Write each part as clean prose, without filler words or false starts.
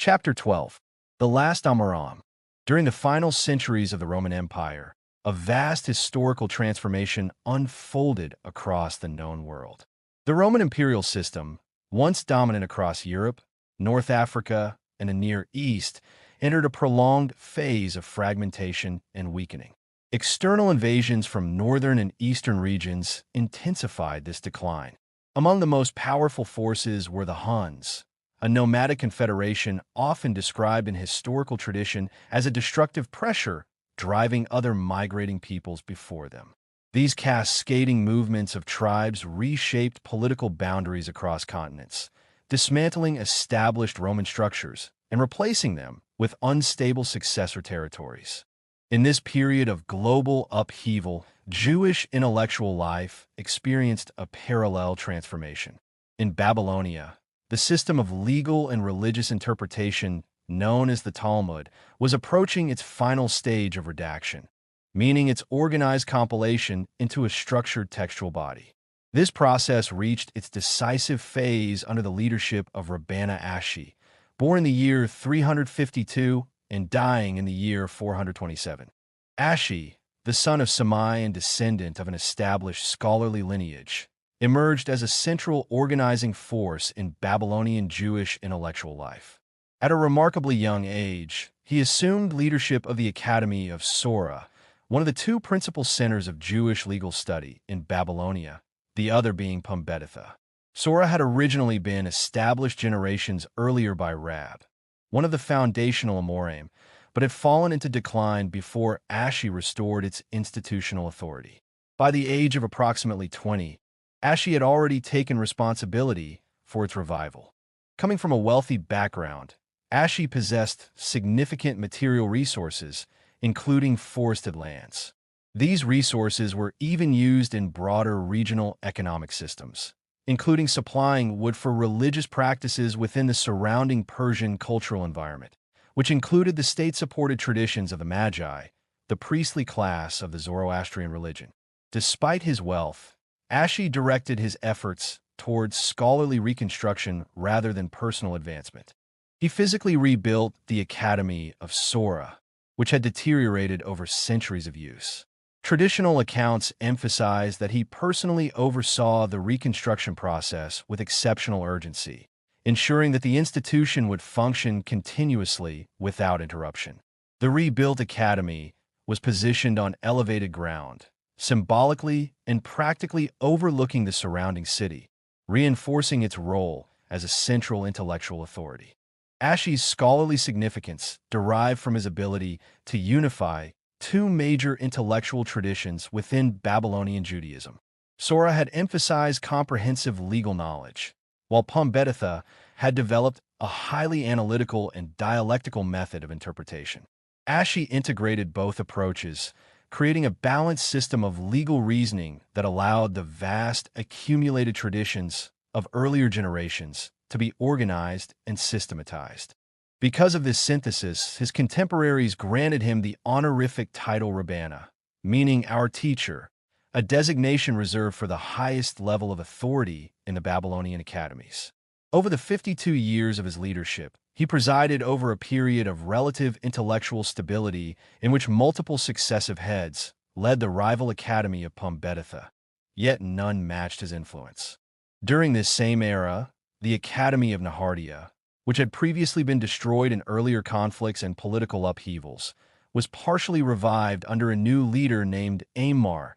Chapter 12. The Last AMORAIM. During the final centuries of the Roman Empire, a vast historical transformation unfolded across the known world. The Roman imperial system, once dominant across Europe, North Africa, and the Near East, entered a prolonged phase of fragmentation and weakening. External invasions from northern and eastern regions intensified this decline. Among the most powerful forces were the Huns, a nomadic confederation often described in historical tradition as a destructive pressure driving other migrating peoples before them. These cascading movements of tribes reshaped political boundaries across continents, dismantling established Roman structures and replacing them with unstable successor territories. In this period of global upheaval, Jewish intellectual life experienced a parallel transformation. In Babylonia, the system of legal and religious interpretation, known as the Talmud, was approaching its final stage of redaction, meaning its organized compilation into a structured textual body. This process reached its decisive phase under the leadership of Rabbana Ashi, born in the year 352 and dying in the year 427. Ashi, the son of Shammai and descendant of an established scholarly lineage, emerged as a central organizing force in Babylonian Jewish intellectual life. At a remarkably young age, he assumed leadership of the Academy of Sora, one of the two principal centers of Jewish legal study in Babylonia, the other being Pumbeditha. Sora had originally been established generations earlier by Rab, one of the foundational AMORAIM, but had fallen into decline before Ashi restored its institutional authority. By the age of approximately 20, Ashi had already taken responsibility for its revival. Coming from a wealthy background, Ashi possessed significant material resources, including forested lands. These resources were even used in broader regional economic systems, including supplying wood for religious practices within the surrounding Persian cultural environment, which included the state-supported traditions of the Magi, the priestly class of the Zoroastrian religion. Despite his wealth, Ashi directed his efforts towards scholarly reconstruction rather than personal advancement. He physically rebuilt the Academy of Sora, which had deteriorated over centuries of use. Traditional accounts emphasize that he personally oversaw the reconstruction process with exceptional urgency, ensuring that the institution would function continuously without interruption. The rebuilt academy was positioned on elevated ground, symbolically and practically overlooking the surrounding city, reinforcing its role as a central intellectual authority. Ashi's scholarly significance derived from his ability to unify two major intellectual traditions within Babylonian Judaism. Sora had emphasized comprehensive legal knowledge, while Pumbeditha had developed a highly analytical and dialectical method of interpretation. Ashi integrated both approaches, creating a balanced system of legal reasoning that allowed the vast accumulated traditions of earlier generations to be organized and systematized. Because of this synthesis, his contemporaries granted him the honorific title Rabbana, meaning our teacher, a designation reserved for the highest level of authority in the Babylonian academies. Over the 52 years of his leadership, he presided over a period of relative intellectual stability in which multiple successive heads led the rival academy of Pumbeditha, yet none matched his influence. During this same era, the Academy of Nehardea, which had previously been destroyed in earlier conflicts and political upheavals, was partially revived under a new leader named Amor,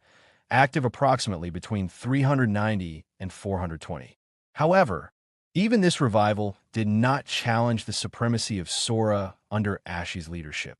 active approximately between 390 and 420. However, even this revival did not challenge the supremacy of Sora under Ashi's leadership.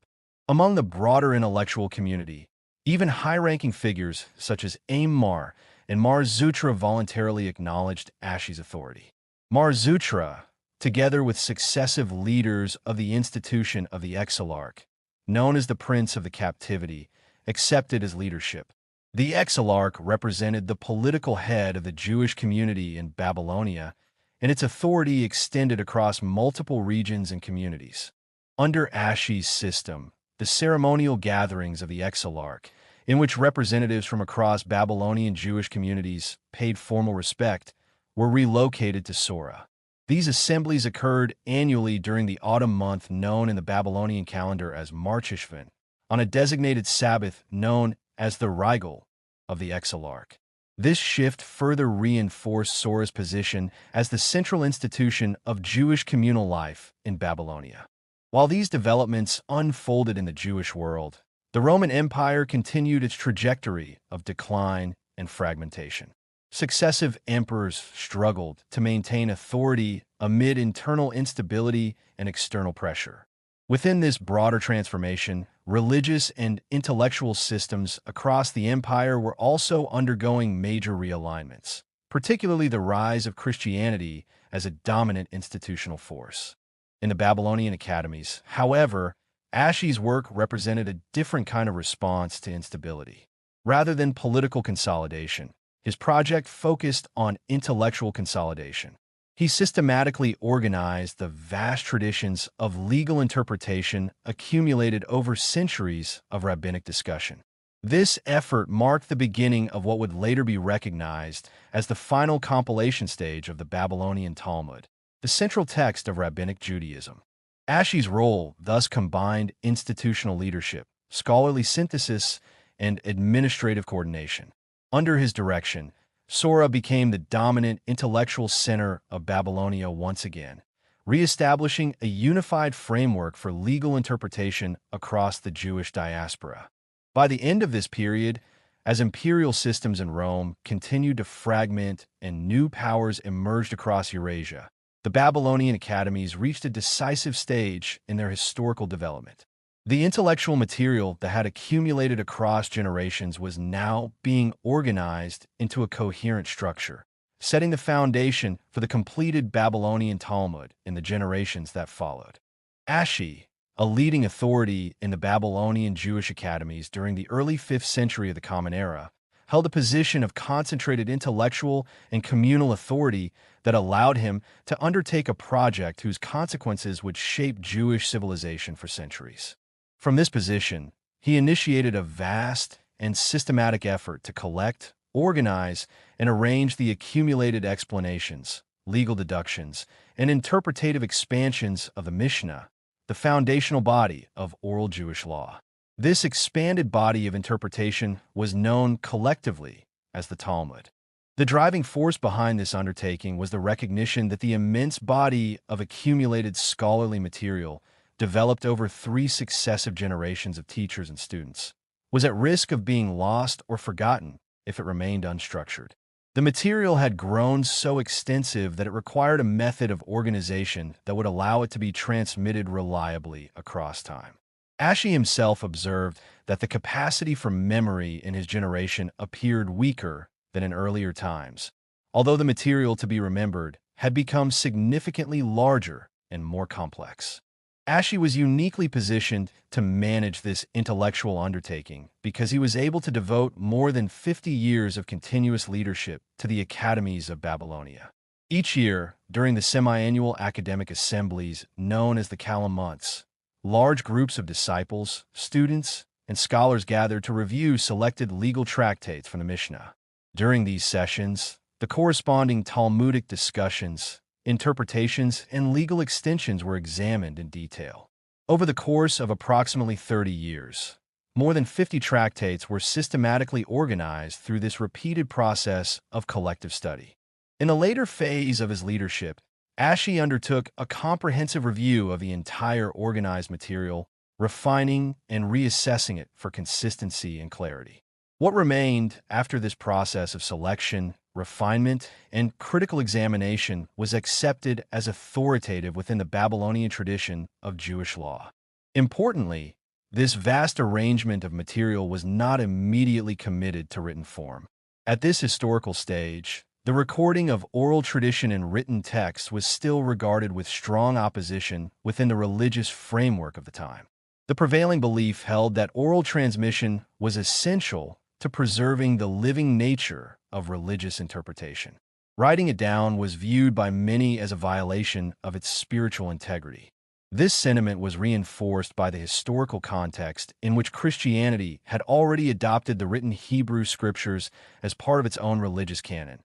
Among the broader intellectual community, even high-ranking figures such as Amor and Mar Zutra voluntarily acknowledged Ashi's authority. Mar Zutra, together with successive leaders of the institution of the Exilarch, known as the Prince of the Captivity, accepted his leadership. The Exilarch represented the political head of the Jewish community in Babylonia, and its authority extended across multiple regions and communities. Under Ashi's system, the ceremonial gatherings of the Exilarch, in which representatives from across Babylonian Jewish communities paid formal respect, were relocated to Sora. These assemblies occurred annually during the autumn month known in the Babylonian calendar as Marcheshvan, on a designated Sabbath known as the Rigel of the Exarch. This shift further reinforced Sora's position as the central institution of Jewish communal life in Babylonia. While these developments unfolded in the Jewish world, the Roman Empire continued its trajectory of decline and fragmentation. Successive emperors struggled to maintain authority amid internal instability and external pressure. Within this broader transformation, religious and intellectual systems across the empire were also undergoing major realignments, particularly the rise of Christianity as a dominant institutional force. In the Babylonian academies, however, Ashi's work represented a different kind of response to instability. Rather than political consolidation, his project focused on intellectual consolidation. He systematically organized the vast traditions of legal interpretation accumulated over centuries of rabbinic discussion. This effort marked the beginning of what would later be recognized as the final compilation stage of the Babylonian Talmud, the central text of rabbinic Judaism. Ashi's role thus combined institutional leadership, scholarly synthesis, and administrative coordination. Under his direction, Sora became the dominant intellectual center of Babylonia once again, reestablishing a unified framework for legal interpretation across the Jewish diaspora. By the end of this period, as imperial systems in Rome continued to fragment and new powers emerged across Eurasia, the Babylonian academies reached a decisive stage in their historical development. The intellectual material that had accumulated across generations was now being organized into a coherent structure, setting the foundation for the completed Babylonian Talmud in the generations that followed. Ashi, a leading authority in the Babylonian Jewish academies during the early 5th century of the Common Era, held a position of concentrated intellectual and communal authority that allowed him to undertake a project whose consequences would shape Jewish civilization for centuries. From this position, he initiated a vast and systematic effort to collect, organize, and arrange the accumulated explanations, legal deductions, and interpretative expansions of the Mishnah, the foundational body of oral Jewish law. This expanded body of interpretation was known collectively as the Talmud. The driving force behind this undertaking was the recognition that the immense body of accumulated scholarly material developed over 3 successive generations of teachers and students, was at risk of being lost or forgotten if it remained unstructured. The material had grown so extensive that it required a method of organization that would allow it to be transmitted reliably across time. Ashi himself observed that the capacity for memory in his generation appeared weaker than in earlier times, although the material to be remembered had become significantly larger and more complex. Ashi was uniquely positioned to manage this intellectual undertaking because he was able to devote more than 50 years of continuous leadership to the academies of Babylonia. Each year, during the semi-annual academic assemblies known as the Kalam months, large groups of disciples, students, and scholars gathered to review selected legal tractates from the Mishnah. During these sessions, the corresponding Talmudic discussions, interpretations, and legal extensions were examined in detail. Over the course of approximately 30 years, more than 50 tractates were systematically organized through this repeated process of collective study. In a later phase of his leadership, Ashi undertook a comprehensive review of the entire organized material, refining and reassessing it for consistency and clarity. What remained after this process of selection, refinement, and critical examination was accepted as authoritative within the Babylonian tradition of Jewish law. Importantly, this vast arrangement of material was not immediately committed to written form. At this historical stage, the recording of oral tradition in written text was still regarded with strong opposition within the religious framework of the time. The prevailing belief held that oral transmission was essential to preserving the living nature of religious interpretation. Writing it down was viewed by many as a violation of its spiritual integrity. This sentiment was reinforced by the historical context in which Christianity had already adopted the written Hebrew scriptures as part of its own religious canon.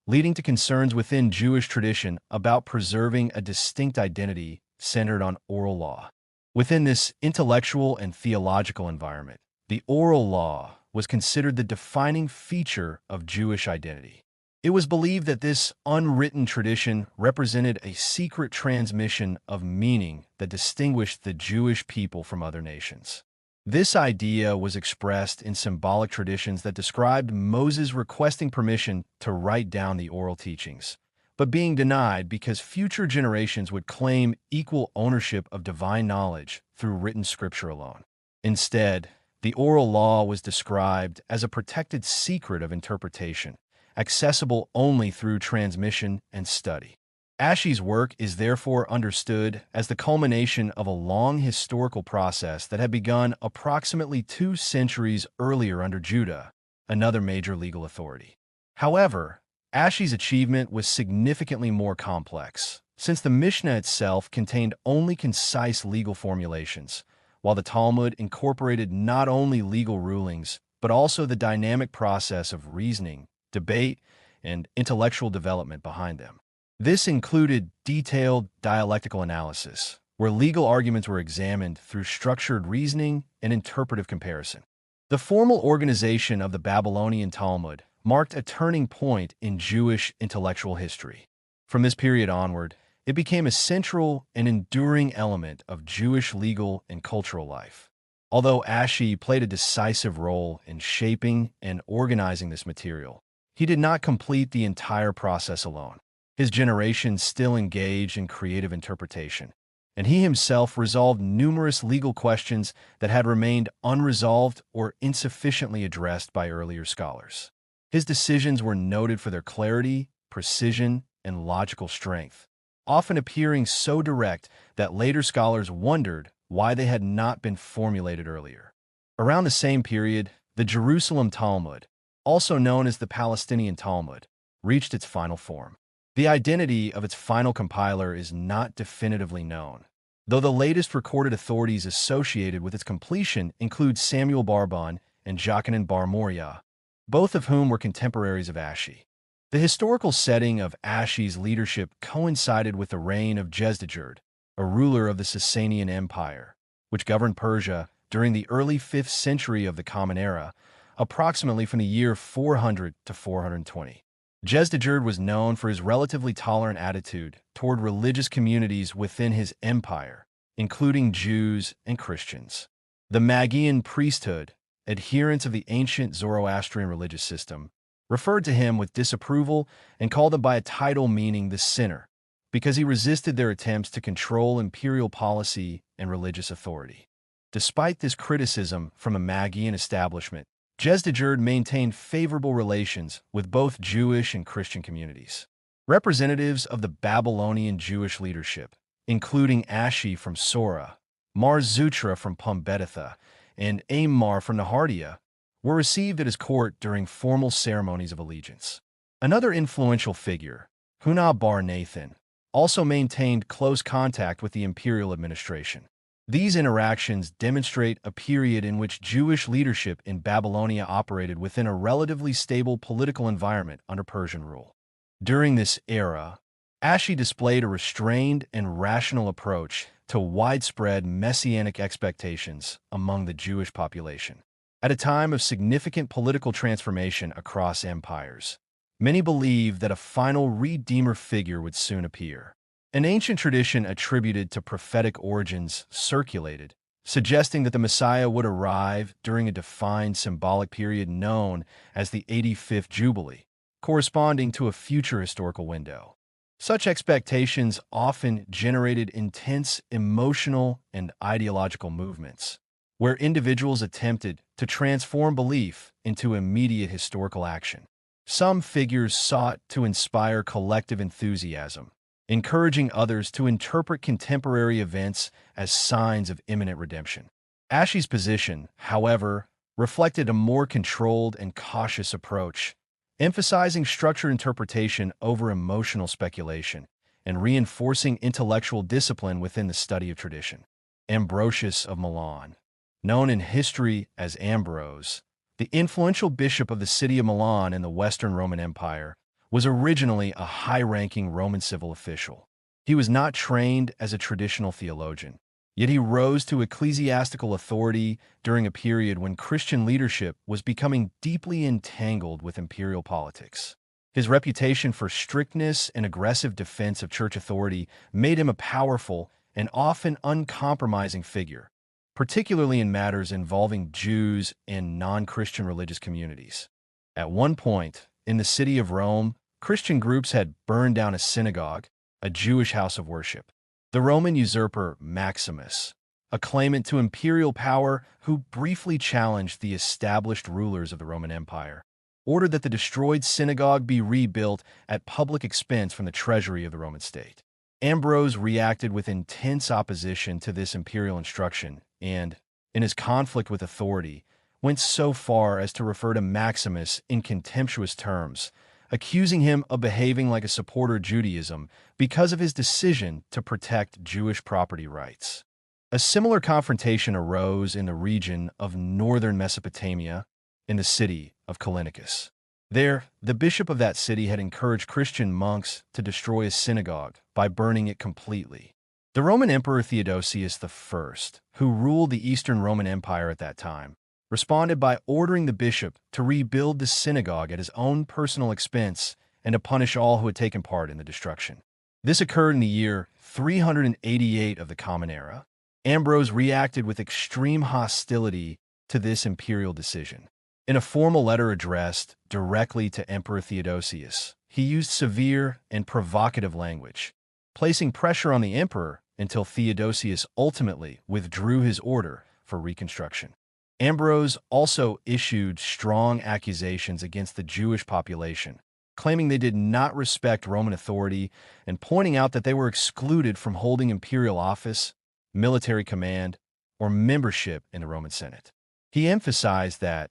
leading to concerns within Jewish tradition about preserving a distinct identity centered on oral law. Within this intellectual and theological environment, the oral law was considered the defining feature of Jewish identity. It was believed that this unwritten tradition represented a secret transmission of meaning that distinguished the Jewish people from other nations. This idea was expressed in symbolic traditions that described Moses requesting permission to write down the oral teachings, but being denied because future generations would claim equal ownership of divine knowledge through written scripture alone. Instead, the oral law was described as a protected secret of interpretation, accessible only through transmission and study. Ashi's work is therefore understood as the culmination of a long historical process that had begun approximately 2 centuries earlier under Judah, another major legal authority. However, Ashi's achievement was significantly more complex, since the Mishnah itself contained only concise legal formulations, while the Talmud incorporated not only legal rulings, but also the dynamic process of reasoning, debate, and intellectual development behind them. This included detailed dialectical analysis, where legal arguments were examined through structured reasoning and interpretive comparison. The formal organization of the Babylonian Talmud marked a turning point in Jewish intellectual history. From this period onward, it became a central and enduring element of Jewish legal and cultural life. Although Ashi played a decisive role in shaping and organizing this material, he did not complete the entire process alone. His generation still engaged in creative interpretation, and he himself resolved numerous legal questions that had remained unresolved or insufficiently addressed by earlier scholars. His decisions were noted for their clarity, precision, and logical strength, often appearing so direct that later scholars wondered why they had not been formulated earlier. Around the same period, the Jerusalem Talmud, also known as the Palestinian Talmud, reached its final form. The identity of its final compiler is not definitively known, though the latest recorded authorities associated with its completion include Samuel Barban and Jochanan bar Moriah, both of whom were contemporaries of Ashi. The historical setting of Ashi's leadership coincided with the reign of Jezdegerd, a ruler of the Sasanian Empire, which governed Persia during the early 5th century of the Common Era, approximately from the year 400 to 420. Jezdegerd was known for his relatively tolerant attitude toward religious communities within his empire, including Jews and Christians. The Magian priesthood, adherents of the ancient Zoroastrian religious system, referred to him with disapproval and called him by a title meaning the sinner, because he resisted their attempts to control imperial policy and religious authority. Despite this criticism from a Magian establishment, Jezdegerd maintained favorable relations with both Jewish and Christian communities. Representatives of the Babylonian Jewish leadership, including Ashi from Sora, Mar Zutra from Pumbeditha, and Ammar from Nehardea, were received at his court during formal ceremonies of allegiance. Another influential figure, Hunah bar Nathan, also maintained close contact with the imperial administration. These interactions demonstrate a period in which Jewish leadership in Babylonia operated within a relatively stable political environment under Persian rule. During this era, Ashi displayed a restrained and rational approach to widespread messianic expectations among the Jewish population. At a time of significant political transformation across empires, many believed that a final Redeemer figure would soon appear. An ancient tradition attributed to prophetic origins circulated, suggesting that the Messiah would arrive during a defined symbolic period known as the 85th Jubilee, corresponding to a future historical window. Such expectations often generated intense emotional and ideological movements, where individuals attempted to transform belief into immediate historical action. Some figures sought to inspire collective enthusiasm, encouraging others to interpret contemporary events as signs of imminent redemption. Ashi's position, however, reflected a more controlled and cautious approach, emphasizing structured interpretation over emotional speculation and reinforcing intellectual discipline within the study of tradition. Ambrosius of Milan, known in history as Ambrose, the influential bishop of the city of Milan in the Western Roman Empire, was originally a high-ranking Roman civil official. He was not trained as a traditional theologian, yet he rose to ecclesiastical authority during a period when Christian leadership was becoming deeply entangled with imperial politics. His reputation for strictness and aggressive defense of church authority made him a powerful and often uncompromising figure, particularly in matters involving Jews and non-Christian religious communities. At one point, in the city of Rome, Christian groups had burned down a synagogue, a Jewish house of worship. The Roman usurper Maximus, a claimant to imperial power who briefly challenged the established rulers of the Roman Empire, ordered that the destroyed synagogue be rebuilt at public expense from the treasury of the Roman state. Ambrose reacted with intense opposition to this imperial instruction and, in his conflict with authority, went so far as to refer to Maximus in contemptuous terms, accusing him of behaving like a supporter of Judaism because of his decision to protect Jewish property rights. A similar confrontation arose in the region of northern Mesopotamia, in the city of Callinicus. There, the bishop of that city had encouraged Christian monks to destroy a synagogue by burning it completely. The Roman Emperor Theodosius I, who ruled the Eastern Roman Empire at that time, responded by ordering the bishop to rebuild the synagogue at his own personal expense and to punish all who had taken part in the destruction. This occurred in the year 388 of the Common Era. Ambrose reacted with extreme hostility to this imperial decision. In a formal letter addressed directly to Emperor Theodosius, he used severe and provocative language, placing pressure on the emperor until Theodosius ultimately withdrew his order for reconstruction. Ambrose also issued strong accusations against the Jewish population, claiming they did not respect Roman authority and pointing out that they were excluded from holding imperial office, military command, or membership in the Roman Senate. He emphasized that,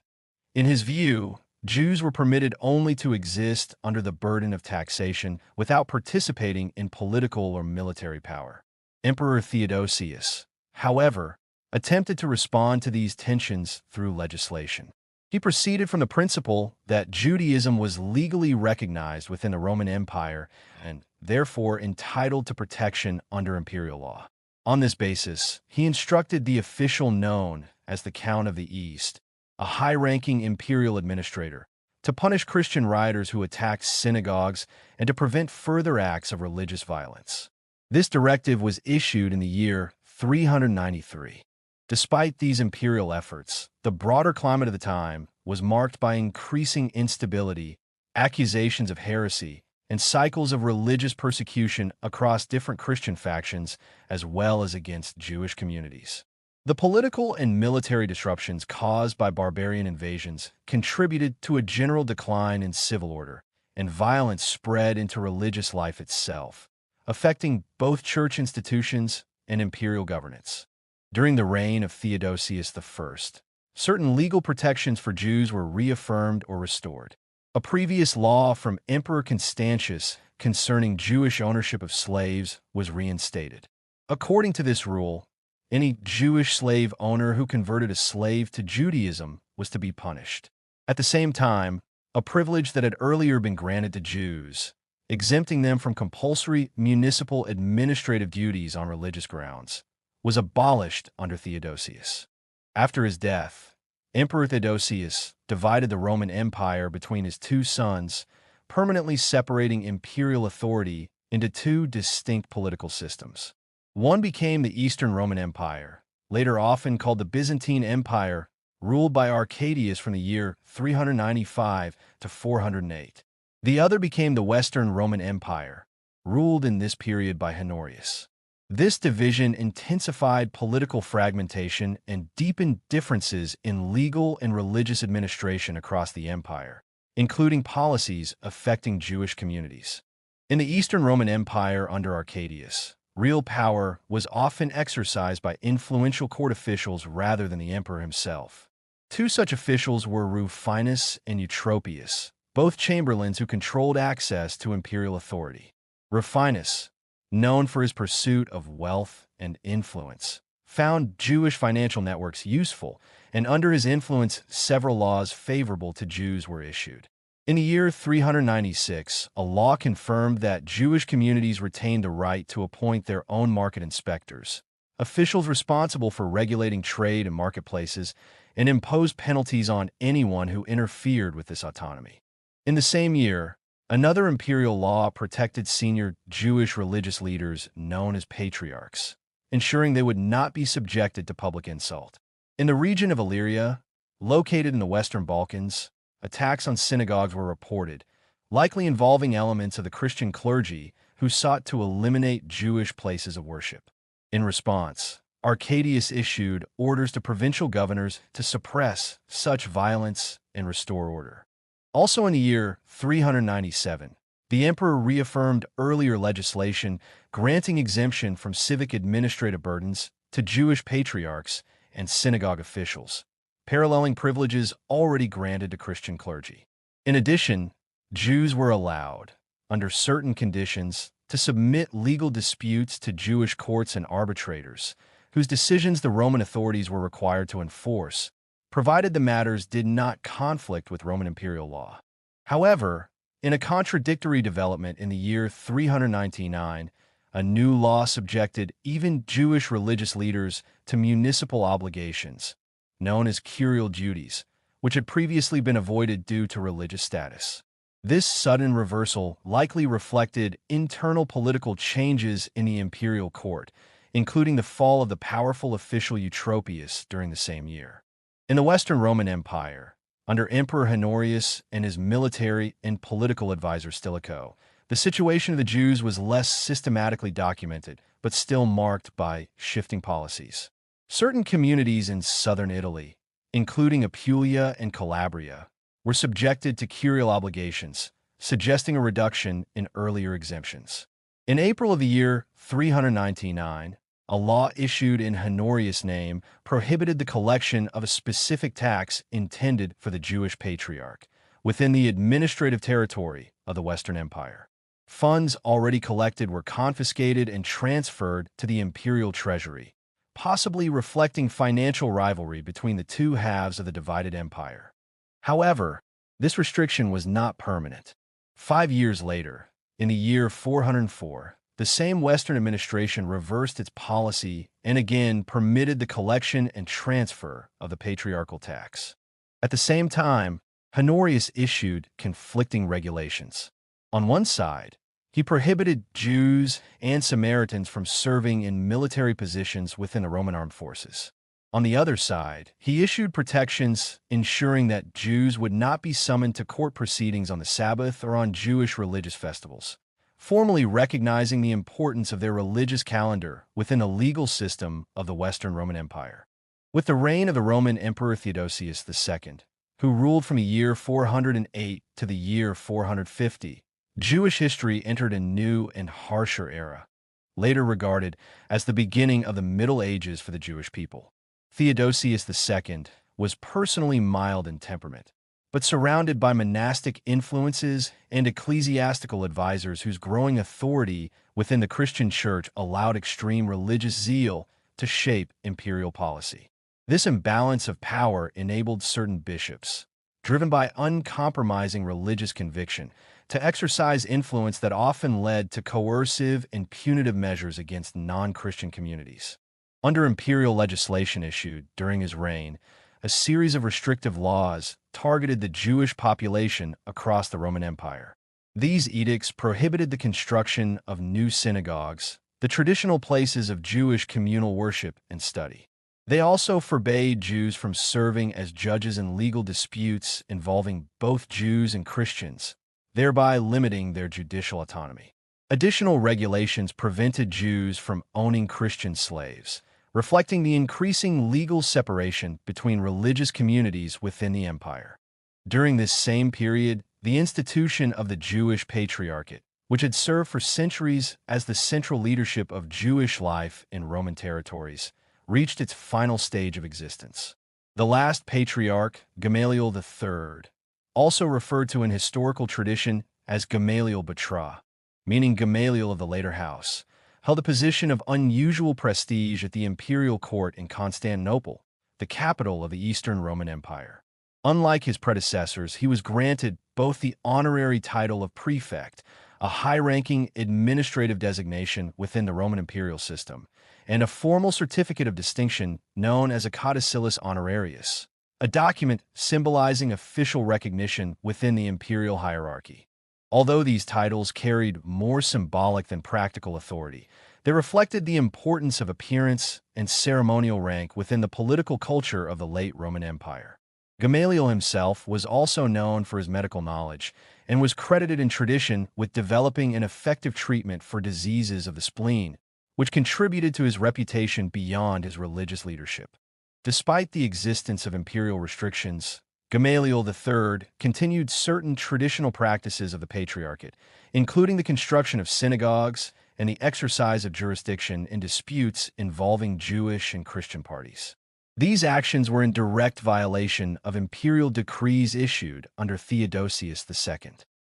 in his view, Jews were permitted only to exist under the burden of taxation without participating in political or military power. Emperor Theodosius, however, attempted to respond to these tensions through legislation. He proceeded from the principle that Judaism was legally recognized within the Roman Empire and therefore entitled to protection under imperial law. On this basis, he instructed the official known as the Count of the East, a high-ranking imperial administrator, to punish Christian rioters who attacked synagogues and to prevent further acts of religious violence. This directive was issued in the year 393. Despite these imperial efforts, the broader climate of the time was marked by increasing instability, accusations of heresy, and cycles of religious persecution across different Christian factions as well as against Jewish communities. The political and military disruptions caused by barbarian invasions contributed to a general decline in civil order, and violence spread into religious life itself, affecting both church institutions and imperial governance. During the reign of Theodosius I, certain legal protections for Jews were reaffirmed or restored. A previous law from Emperor Constantius concerning Jewish ownership of slaves was reinstated. According to this rule, any Jewish slave owner who converted a slave to Judaism was to be punished. At the same time, a privilege that had earlier been granted to Jews, exempting them from compulsory municipal administrative duties on religious grounds, was abolished under Theodosius. After his death, Emperor Theodosius divided the Roman Empire between his two sons, permanently separating imperial authority into two distinct political systems. One became the Eastern Roman Empire, later often called the Byzantine Empire, ruled by Arcadius from the year 395 to 408. The other became the Western Roman Empire, ruled in this period by Honorius. This division intensified political fragmentation and deepened differences in legal and religious administration across the empire, including policies affecting Jewish communities. In the Eastern Roman Empire under Arcadius, real power was often exercised by influential court officials rather than the emperor himself. Two such officials were Rufinus and Eutropius, both chamberlains who controlled access to imperial authority. Rufinus, known for his pursuit of wealth and influence, found Jewish financial networks useful, and under his influence, several laws favorable to Jews were issued. In the year 396, a law confirmed that Jewish communities retained the right to appoint their own market inspectors, officials responsible for regulating trade and marketplaces, and imposed penalties on anyone who interfered with this autonomy. In the same year, another imperial law protected senior Jewish religious leaders known as patriarchs, ensuring they would not be subjected to public insult. In the region of Illyria, located in the Western Balkans, attacks on synagogues were reported, likely involving elements of the Christian clergy who sought to eliminate Jewish places of worship. In response, Arcadius issued orders to provincial governors to suppress such violence and restore order. Also in the year 397, the emperor reaffirmed earlier legislation granting exemption from civic administrative burdens to Jewish patriarchs and synagogue officials, paralleling privileges already granted to Christian clergy. In addition, Jews were allowed, under certain conditions, to submit legal disputes to Jewish courts and arbitrators, whose decisions the Roman authorities were required to enforce, provided the matters did not conflict with Roman imperial law. However, in a contradictory development in the year 399, a new law subjected even Jewish religious leaders to municipal obligations, known as curial duties, which had previously been avoided due to religious status. This sudden reversal likely reflected internal political changes in the imperial court, including the fall of the powerful official Eutropius during the same year. In the Western Roman Empire, under Emperor Honorius and his military and political advisor Stilicho, the situation of the Jews was less systematically documented, but still marked by shifting policies. Certain communities in southern Italy, including Apulia and Calabria, were subjected to curial obligations, suggesting a reduction in earlier exemptions. In April of the year 399, a law issued in Honorius' name prohibited the collection of a specific tax intended for the Jewish patriarch within the administrative territory of the Western Empire. Funds already collected were confiscated and transferred to the imperial treasury, possibly reflecting financial rivalry between the two halves of the divided empire. However, this restriction was not permanent. 5 years later, in the year 404, the same Western administration reversed its policy and again permitted the collection and transfer of the patriarchal tax. At the same time, Honorius issued conflicting regulations. On one side, he prohibited Jews and Samaritans from serving in military positions within the Roman armed forces. On the other side, he issued protections ensuring that Jews would not be summoned to court proceedings on the Sabbath or on Jewish religious festivals, formally recognizing the importance of their religious calendar within the legal system of the Western Roman Empire. With the reign of the Roman Emperor Theodosius II, who ruled from the year 408 to the year 450, Jewish history entered a new and harsher era, later regarded as the beginning of the Middle Ages for the Jewish people. Theodosius II was personally mild in temperament, but surrounded by monastic influences and ecclesiastical advisors whose growing authority within the Christian Church allowed extreme religious zeal to shape imperial policy. This imbalance of power enabled certain bishops, driven by uncompromising religious conviction, to exercise influence that often led to coercive and punitive measures against non-Christian communities. Under imperial legislation issued during his reign, a series of restrictive laws targeted the Jewish population across the Roman Empire. These edicts prohibited the construction of new synagogues, the traditional places of Jewish communal worship and study. They also forbade Jews from serving as judges in legal disputes involving both Jews and Christians, thereby limiting their judicial autonomy. Additional regulations prevented Jews from owning Christian slaves, reflecting the increasing legal separation between religious communities within the empire. During this same period, the institution of the Jewish Patriarchate, which had served for centuries as the central leadership of Jewish life in Roman territories, reached its final stage of existence. The last patriarch, Gamaliel III, also referred to in historical tradition as Gamaliel Batra, meaning Gamaliel of the later house, held a position of unusual prestige at the imperial court in Constantinople, the capital of the Eastern Roman Empire. Unlike his predecessors, he was granted both the honorary title of prefect, a high-ranking administrative designation within the Roman imperial system, and a formal certificate of distinction known as a codicillus honorarius, a document symbolizing official recognition within the imperial hierarchy. Although these titles carried more symbolic than practical authority, they reflected the importance of appearance and ceremonial rank within the political culture of the late Roman Empire. Gamaliel himself was also known for his medical knowledge and was credited in tradition with developing an effective treatment for diseases of the spleen, which contributed to his reputation beyond his religious leadership. Despite the existence of imperial restrictions, Gamaliel III continued certain traditional practices of the Patriarchate, including the construction of synagogues and the exercise of jurisdiction in disputes involving Jewish and Christian parties. These actions were in direct violation of imperial decrees issued under Theodosius II.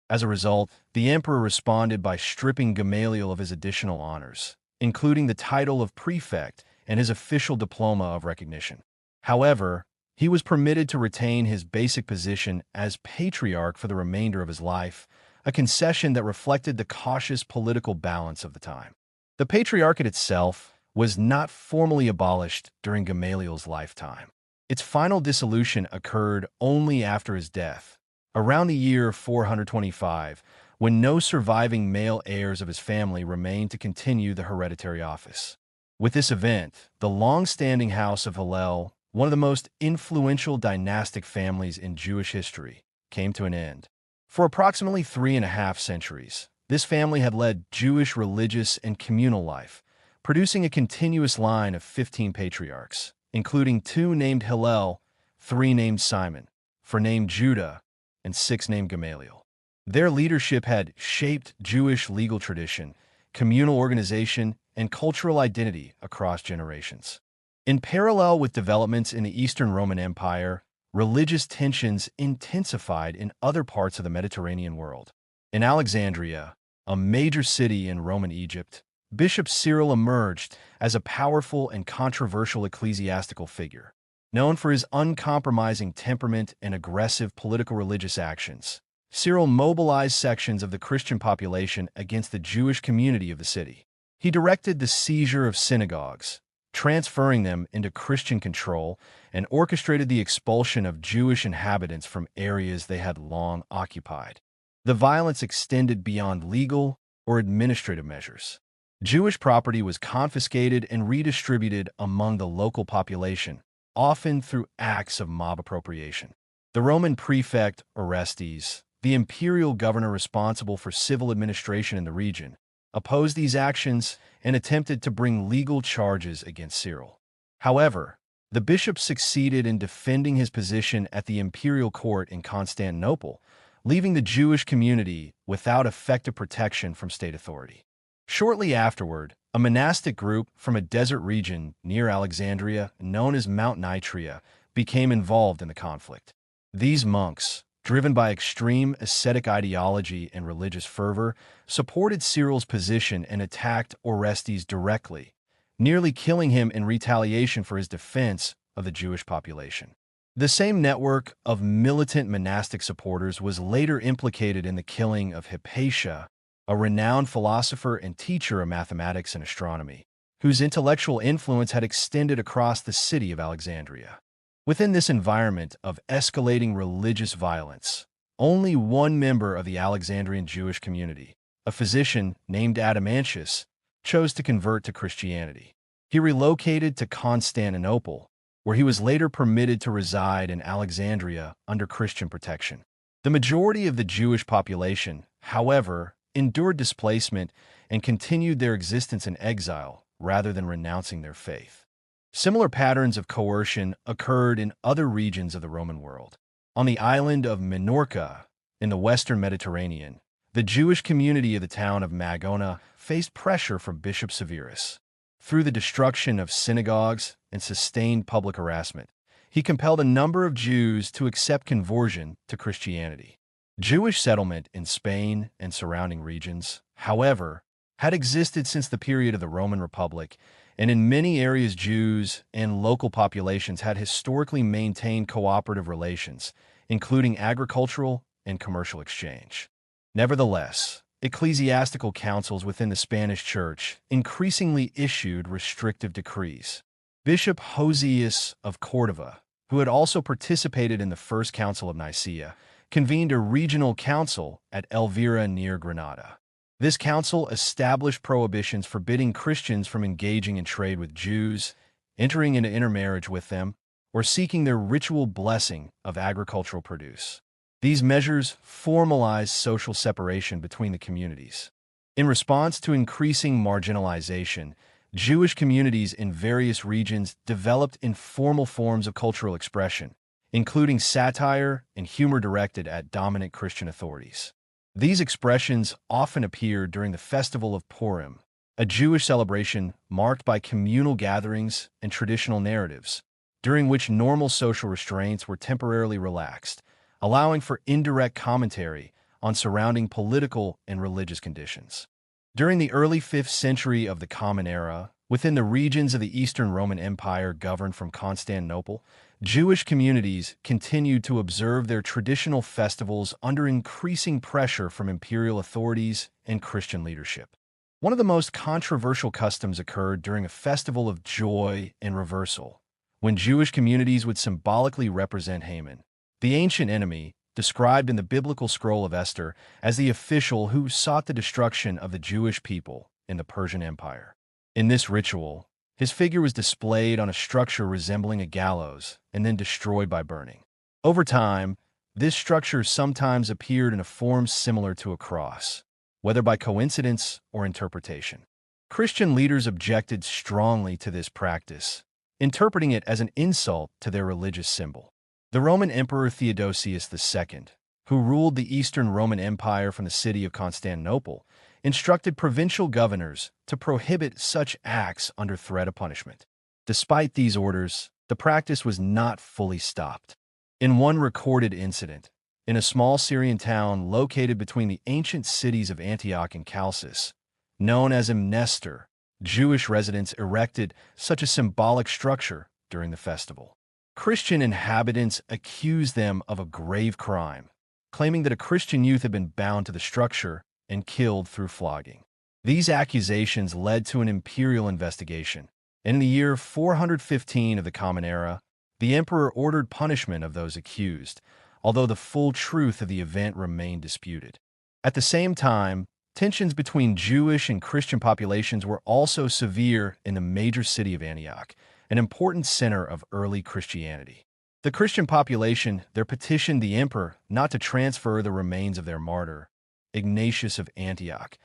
As a result, the emperor responded by stripping Gamaliel of his additional honors, including the title of prefect and his official diploma of recognition. However, he was permitted to retain his basic position as patriarch for the remainder of his life, a concession that reflected the cautious political balance of the time. The Patriarchate itself was not formally abolished during Gamaliel's lifetime. Its final dissolution occurred only after his death, around the year 425, when no surviving male heirs of his family remained to continue the hereditary office. With this event, the long-standing house of Hillel, one of the most influential dynastic families in Jewish history, came to an end. For approximately 3.5 centuries, this family had led Jewish religious and communal life, producing a continuous line of 15 patriarchs, including 2 named Hillel, 3 named Simon, 4 named Judah, and 6 named Gamaliel. Their leadership had shaped Jewish legal tradition, communal organization, and cultural identity across generations. In parallel with developments in the Eastern Roman Empire, religious tensions intensified in other parts of the Mediterranean world. In Alexandria, a major city in Roman Egypt, Bishop Cyril emerged as a powerful and controversial ecclesiastical figure. Known for his uncompromising temperament and aggressive political religious actions, Cyril mobilized sections of the Christian population against the Jewish community of the city. He directed the seizure of synagogues, transferring them into Christian control, and orchestrated the expulsion of Jewish inhabitants from areas they had long occupied. The violence extended beyond legal or administrative measures. Jewish property was confiscated and redistributed among the local population, often through acts of mob appropriation. The Roman prefect Orestes, the imperial governor responsible for civil administration in the region, opposed these actions and attempted to bring legal charges against Cyril. However, the bishop succeeded in defending his position at the imperial court in Constantinople, leaving the Jewish community without effective protection from state authority. Shortly afterward, a monastic group from a desert region near Alexandria, known as Mount Nitria, became involved in the conflict. These monks, driven by extreme ascetic ideology and religious fervor, supported Cyril's position and attacked Orestes directly, nearly killing him in retaliation for his defense of the Jewish population. The same network of militant monastic supporters was later implicated in the killing of Hypatia, a renowned philosopher and teacher of mathematics and astronomy, whose intellectual influence had extended across the city of Alexandria. Within this environment of escalating religious violence, only one member of the Alexandrian Jewish community, a physician named Adamantius, chose to convert to Christianity. He relocated to Constantinople, where he was later permitted to reside in Alexandria under Christian protection. The majority of the Jewish population, however, endured displacement and continued their existence in exile rather than renouncing their faith. Similar patterns of coercion occurred in other regions of the Roman world. On the island of Minorca, in the western Mediterranean, the Jewish community of the town of Magona faced pressure from Bishop Severus. Through the destruction of synagogues and sustained public harassment, he compelled a number of Jews to accept conversion to Christianity. Jewish settlement in Spain and surrounding regions, however, had existed since the period of the Roman Republic, and in many areas Jews and local populations had historically maintained cooperative relations, including agricultural and commercial exchange. Nevertheless, ecclesiastical councils within the Spanish Church increasingly issued restrictive decrees. Bishop Josias of Cordova, who had also participated in the First Council of Nicaea, convened a regional council at Elvira near Granada. This council established prohibitions forbidding Christians from engaging in trade with Jews, entering into intermarriage with them, or seeking their ritual blessing of agricultural produce. These measures formalized social separation between the communities. In response to increasing marginalization, Jewish communities in various regions developed informal forms of cultural expression, including satire and humor directed at dominant Christian authorities. These expressions often appeared during the Festival of Purim, a Jewish celebration marked by communal gatherings and traditional narratives, during which normal social restraints were temporarily relaxed, allowing for indirect commentary on surrounding political and religious conditions. During the early 5th century of the Common Era, within the regions of the Eastern Roman Empire governed from Constantinople, Jewish communities continued to observe their traditional festivals under increasing pressure from imperial authorities and Christian leadership. One of the most controversial customs occurred during a festival of joy and reversal, when Jewish communities would symbolically represent Haman, the ancient enemy, described in the biblical scroll of Esther as the official who sought the destruction of the Jewish people in the Persian Empire. In this ritual, his figure was displayed on a structure resembling a gallows and then destroyed by burning. Over time, this structure sometimes appeared in a form similar to a cross, whether by coincidence or interpretation. Christian leaders objected strongly to this practice, interpreting it as an insult to their religious symbol. The Roman Emperor Theodosius II, who ruled the Eastern Roman Empire from the city of Constantinople, instructed provincial governors to prohibit such acts under threat of punishment. Despite these orders, the practice was not fully stopped. In one recorded incident, in a small Syrian town located between the ancient cities of Antioch and Chalcis, known as Mnestor, Jewish residents erected such a symbolic structure during the festival. Christian inhabitants accused them of a grave crime, claiming that a Christian youth had been bound to the structure and killed through flogging. These accusations led to an imperial investigation, and in the year 415 of the Common Era, the emperor ordered punishment of those accused, although the full truth of the event remained disputed. At the same time, tensions between Jewish and Christian populations were also severe in the major city of Antioch, an important center of early Christianity. The Christian population there petitioned the emperor not to transfer the remains of their martyr, Ignatius of Antioch,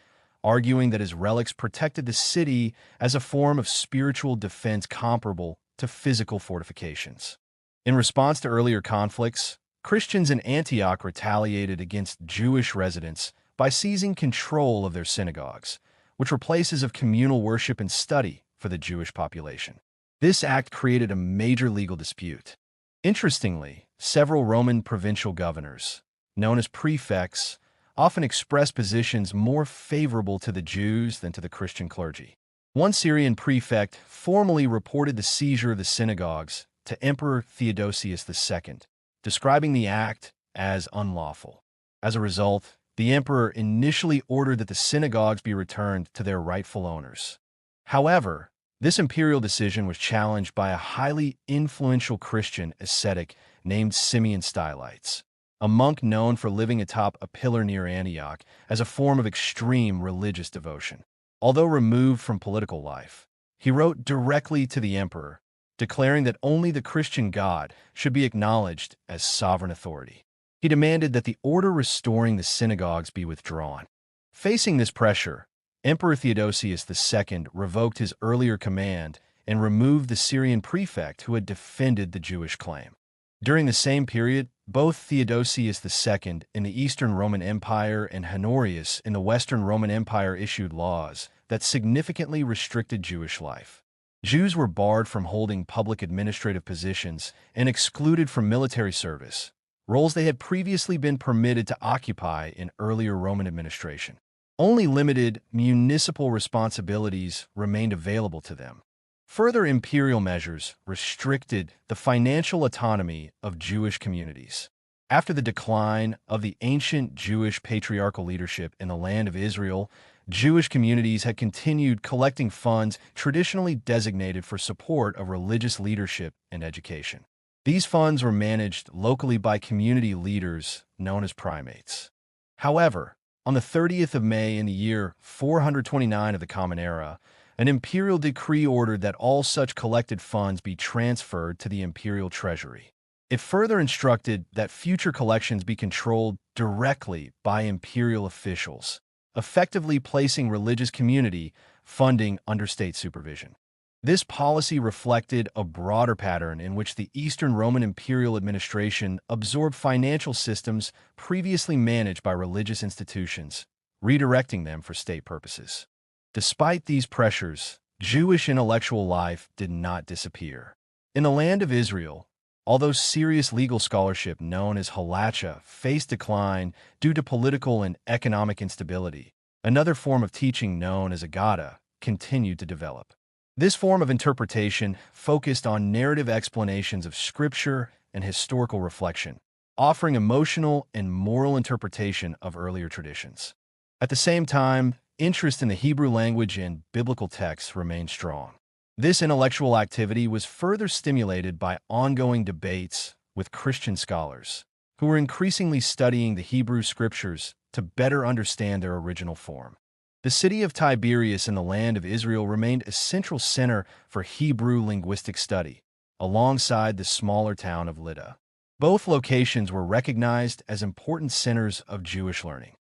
arguing that his relics protected the city as a form of spiritual defense comparable to physical fortifications. In response to earlier conflicts, Christians in Antioch retaliated against Jewish residents by seizing control of their synagogues, which were places of communal worship and study for the Jewish population. This act created a major legal dispute. Interestingly, several Roman provincial governors, known as prefects, often expressed positions more favorable to the Jews than to the Christian clergy. One Syrian prefect formally reported the seizure of the synagogues to Emperor Theodosius II, describing the act as unlawful. As a result, the emperor initially ordered that the synagogues be returned to their rightful owners. However, this imperial decision was challenged by a highly influential Christian ascetic named Simeon Stylites, a monk known for living atop a pillar near Antioch as a form of extreme religious devotion. Although removed from political life, he wrote directly to the emperor, declaring that only the Christian God should be acknowledged as sovereign authority. He demanded that the order restoring the synagogues be withdrawn. Facing this pressure, Emperor Theodosius II revoked his earlier command and removed the Syrian prefect who had defended the Jewish claim. During the same period, both Theodosius II in the Eastern Roman Empire and Honorius in the Western Roman Empire issued laws that significantly restricted Jewish life. Jews were barred from holding public administrative positions and excluded from military service, roles they had previously been permitted to occupy in earlier Roman administration. Only limited municipal responsibilities remained available to them. Further imperial measures restricted the financial autonomy of Jewish communities. After the decline of the ancient Jewish patriarchal leadership in the land of Israel, Jewish communities had continued collecting funds traditionally designated for support of religious leadership and education. These funds were managed locally by community leaders known as primates. However, on the 30th of May in the year 429 of the Common Era, an imperial decree ordered that all such collected funds be transferred to the imperial treasury. It further instructed that future collections be controlled directly by imperial officials, effectively placing religious community funding under state supervision. This policy reflected a broader pattern in which the Eastern Roman imperial administration absorbed financial systems previously managed by religious institutions, redirecting them for state purposes. Despite these pressures, Jewish intellectual life did not disappear. In the land of Israel, although serious legal scholarship known as halacha faced decline due to political and economic instability, another form of teaching known as agada continued to develop. This form of interpretation focused on narrative explanations of scripture and historical reflection, offering emotional and moral interpretation of earlier traditions. At the same time, interest in the Hebrew language and biblical texts remained strong. This intellectual activity was further stimulated by ongoing debates with Christian scholars, who were increasingly studying the Hebrew scriptures to better understand their original form. The city of Tiberias in the land of Israel remained a central center for Hebrew linguistic study, alongside the smaller town of Lydda. Both locations were recognized as important centers of Jewish learning.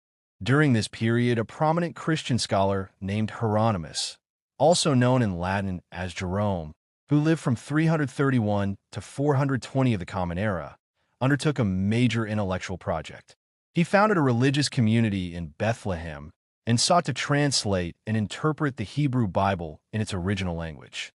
During this period, a prominent Christian scholar named Hieronymus, also known in Latin as Jerome, who lived from 331 to 420 of the Common Era, undertook a major intellectual project. He founded a religious community in Bethlehem and sought to translate and interpret the Hebrew Bible in its original language.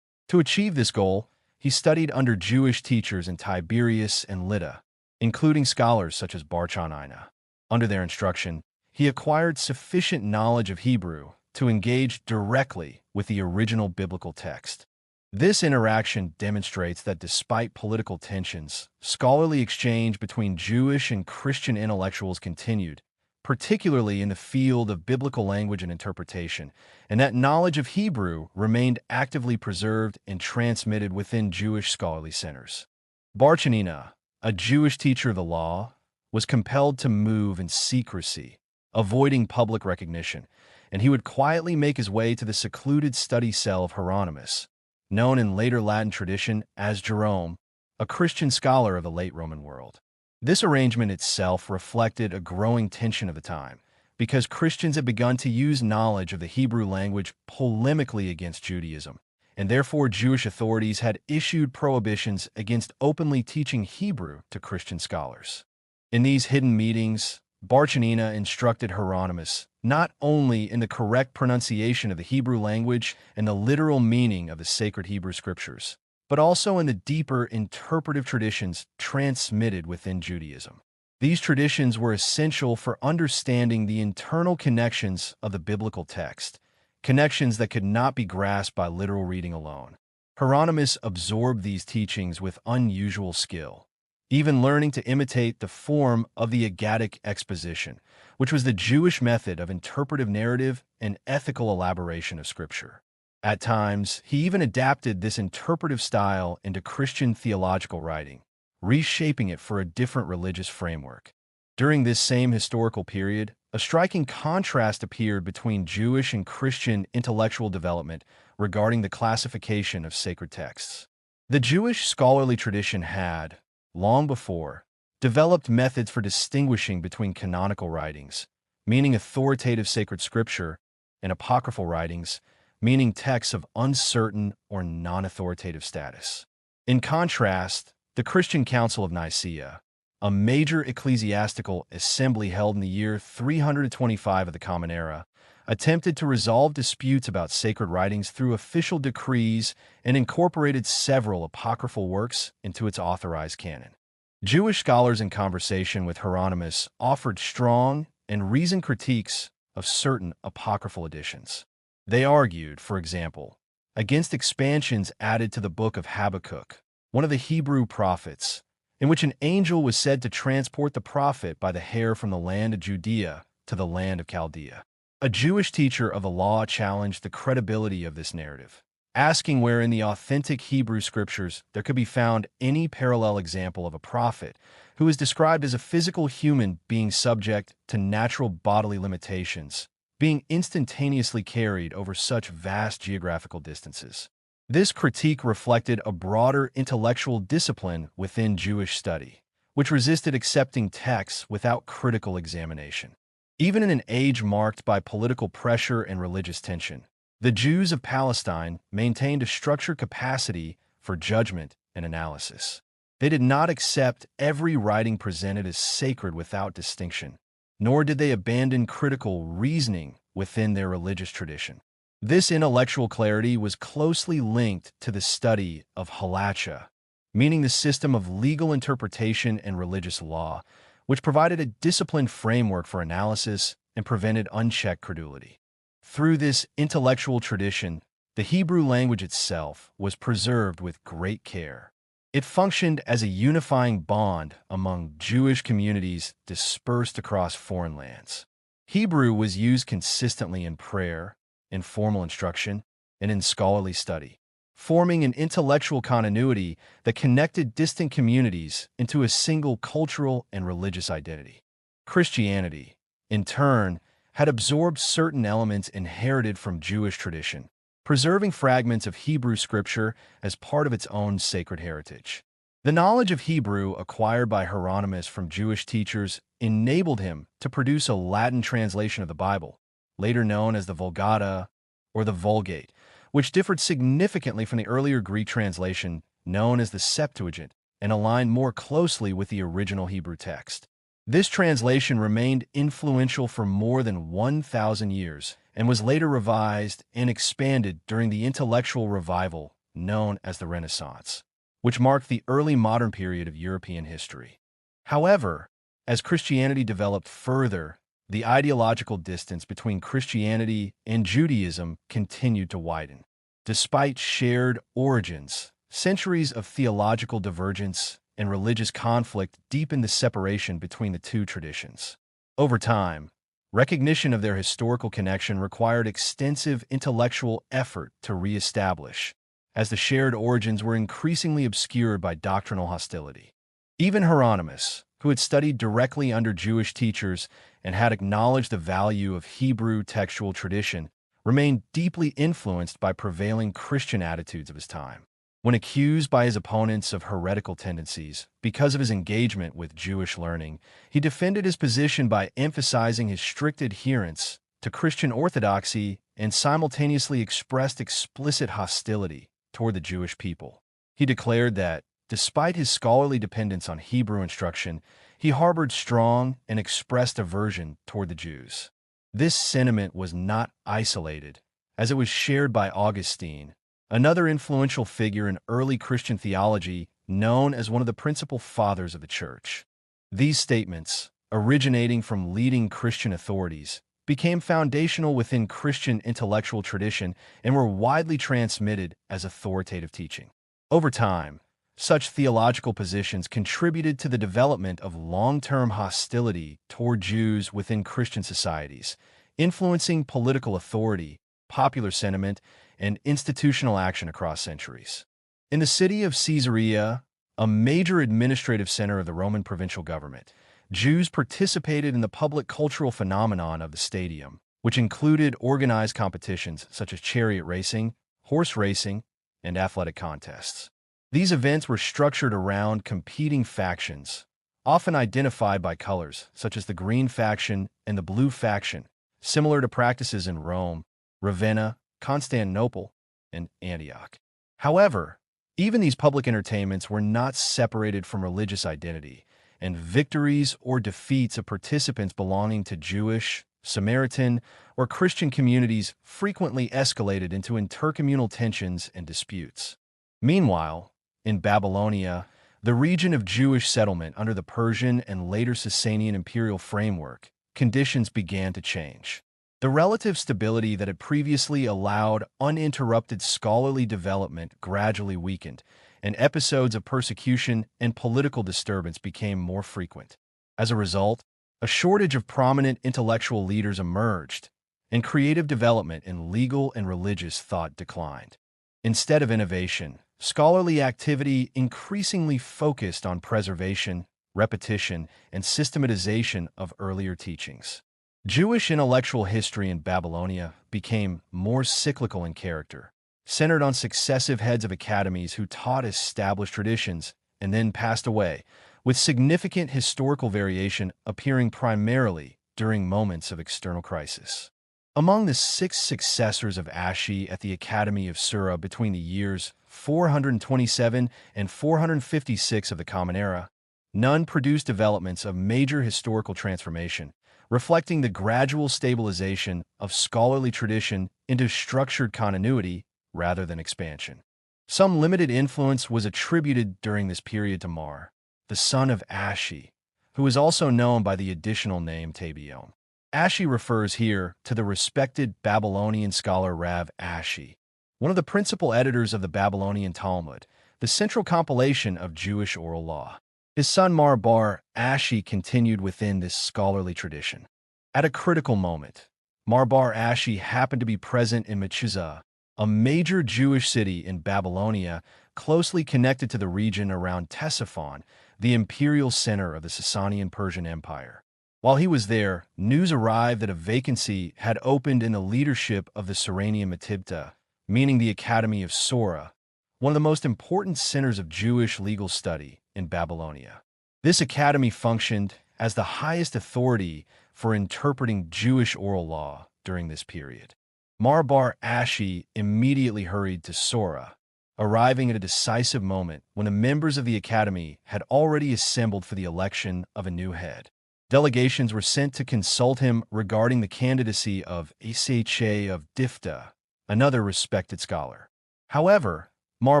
To achieve this goal, he studied under Jewish teachers in Tiberias and Lydda, including scholars such as Bar Chanina. Under their instruction, he acquired sufficient knowledge of Hebrew to engage directly with the original biblical text. This interaction demonstrates that despite political tensions, scholarly exchange between Jewish and Christian intellectuals continued, particularly in the field of biblical language and interpretation, and that knowledge of Hebrew remained actively preserved and transmitted within Jewish scholarly centers. Bar Chanina, a Jewish teacher of the law, was compelled to move in secrecy, avoiding public recognition, and he would quietly make his way to the secluded study cell of Hieronymus, known in later Latin tradition as Jerome, a Christian scholar of the late Roman world. This arrangement itself reflected a growing tension of the time, because Christians had begun to use knowledge of the Hebrew language polemically against Judaism, and therefore Jewish authorities had issued prohibitions against openly teaching Hebrew to Christian scholars. In these hidden meetings, Bar Chanina instructed Hieronymus not only in the correct pronunciation of the Hebrew language and the literal meaning of the sacred Hebrew scriptures, but also in the deeper interpretive traditions transmitted within Judaism. These traditions were essential for understanding the internal connections of the biblical text, connections that could not be grasped by literal reading alone. Hieronymus absorbed these teachings with unusual skill, even learning to imitate the form of the Agadic exposition, which was the Jewish method of interpretive narrative and ethical elaboration of Scripture. At times, he even adapted this interpretive style into Christian theological writing, reshaping it for a different religious framework. During this same historical period, a striking contrast appeared between Jewish and Christian intellectual development regarding the classification of sacred texts. The Jewish scholarly tradition had, long before, developed methods for distinguishing between canonical writings, meaning authoritative sacred scripture, and apocryphal writings, meaning texts of uncertain or non-authoritative status. In contrast, the Christian Council of Nicaea, a major ecclesiastical assembly held in the year 325 of the Common Era, attempted to resolve disputes about sacred writings through official decrees and incorporated several apocryphal works into its authorized canon. Jewish scholars in conversation with Hieronymus offered strong and reasoned critiques of certain apocryphal editions. They argued, for example, against expansions added to the book of Habakkuk, one of the Hebrew prophets, in which an angel was said to transport the prophet by the hair from the land of Judea to the land of Chaldea. A Jewish teacher of the law challenged the credibility of this narrative, asking where in the authentic Hebrew scriptures there could be found any parallel example of a prophet who is described as a physical human being subject to natural bodily limitations, being instantaneously carried over such vast geographical distances. This critique reflected a broader intellectual discipline within Jewish study, which resisted accepting texts without critical examination. Even in an age marked by political pressure and religious tension, the Jews of Palestine maintained a structured capacity for judgment and analysis. They did not accept every writing presented as sacred without distinction, nor did they abandon critical reasoning within their religious tradition. This intellectual clarity was closely linked to the study of halacha, meaning the system of legal interpretation and religious law, which provided a disciplined framework for analysis and prevented unchecked credulity. Through this intellectual tradition, the Hebrew language itself was preserved with great care. It functioned as a unifying bond among Jewish communities dispersed across foreign lands. Hebrew was used consistently in prayer, in formal instruction, and in scholarly study, forming an intellectual continuity that connected distant communities into a single cultural and religious identity. Christianity, in turn, had absorbed certain elements inherited from Jewish tradition, preserving fragments of Hebrew scripture as part of its own sacred heritage. The knowledge of Hebrew acquired by Hieronymus from Jewish teachers enabled him to produce a Latin translation of the Bible, later known as the Vulgata or the Vulgate, which differed significantly from the earlier Greek translation known as the Septuagint and aligned more closely with the original Hebrew text. This translation remained influential for more than 1,000 years and was later revised and expanded during the intellectual revival known as the Renaissance, which marked the early modern period of European history. However, as Christianity developed further, the ideological distance between Christianity and Judaism continued to widen. Despite shared origins, centuries of theological divergence and religious conflict deepened the separation between the two traditions. Over time, recognition of their historical connection required extensive intellectual effort to reestablish, as the shared origins were increasingly obscured by doctrinal hostility. Even Hieronymus, who had studied directly under Jewish teachers and had acknowledged the value of Hebrew textual tradition, remained deeply influenced by prevailing Christian attitudes of his time. When accused by his opponents of heretical tendencies because of his engagement with Jewish learning, he defended his position by emphasizing his strict adherence to Christian orthodoxy and simultaneously expressed explicit hostility toward the Jewish people. He declared that, despite his scholarly dependence on Hebrew instruction, he harbored strong and expressed aversion toward the Jews. This sentiment was not isolated, as it was shared by Augustine, another influential figure in early Christian theology known as one of the principal fathers of the Church. These statements, originating from leading Christian authorities, became foundational within Christian intellectual tradition and were widely transmitted as authoritative teaching. Over time, such theological positions contributed to the development of long-term hostility toward Jews within Christian societies, influencing political authority, popular sentiment, and institutional action across centuries. In the city of Caesarea, a major administrative center of the Roman provincial government, Jews participated in the public cultural phenomenon of the stadium, which included organized competitions such as chariot racing, horse racing, and athletic contests. These events were structured around competing factions, often identified by colors such as the green faction and the blue faction, similar to practices in Rome, Ravenna, Constantinople, and Antioch. However, even these public entertainments were not separated from religious identity, and victories or defeats of participants belonging to Jewish, Samaritan, or Christian communities frequently escalated into intercommunal tensions and disputes. Meanwhile, in Babylonia, the region of Jewish settlement under the Persian and later Sasanian imperial framework, conditions began to change. The relative stability that had previously allowed uninterrupted scholarly development gradually weakened, and episodes of persecution and political disturbance became more frequent. As a result, a shortage of prominent intellectual leaders emerged, and creative development in legal and religious thought declined. Instead of innovation, scholarly activity increasingly focused on preservation, repetition, and systematization of earlier teachings. Jewish intellectual history in Babylonia became more cyclical in character, centered on successive heads of academies who taught established traditions and then passed away, with significant historical variation appearing primarily during moments of external crisis. Among the 6 successors of Ashi at the Academy of Sura between the years 427 and 456 of the Common Era, none produced developments of major historical transformation, reflecting the gradual stabilization of scholarly tradition into structured continuity rather than expansion. Some limited influence was attributed during this period to Mar, the son of Ashi, who is also known by the additional name Tabion. Ashi refers here to the respected Babylonian scholar Rav Ashi, one of the principal editors of the Babylonian Talmud, the central compilation of Jewish oral law. His son Mar bar Ashi continued within this scholarly tradition. At a critical moment, Mar bar Ashi happened to be present in Mechizah, a major Jewish city in Babylonia closely connected to the region around Ctesiphon, the imperial center of the Sasanian Persian Empire. While he was there, news arrived that a vacancy had opened in the leadership of the Suranian Matibta, meaning the Academy of Sora, one of the most important centers of Jewish legal study in Babylonia. This academy functioned as the highest authority for interpreting Jewish oral law during this period. Mar bar Ashi immediately hurried to Sora, arriving at a decisive moment when the members of the academy had already assembled for the election of a new head. Delegations were sent to consult him regarding the candidacy of Asha of Difta, another respected scholar. However, Mar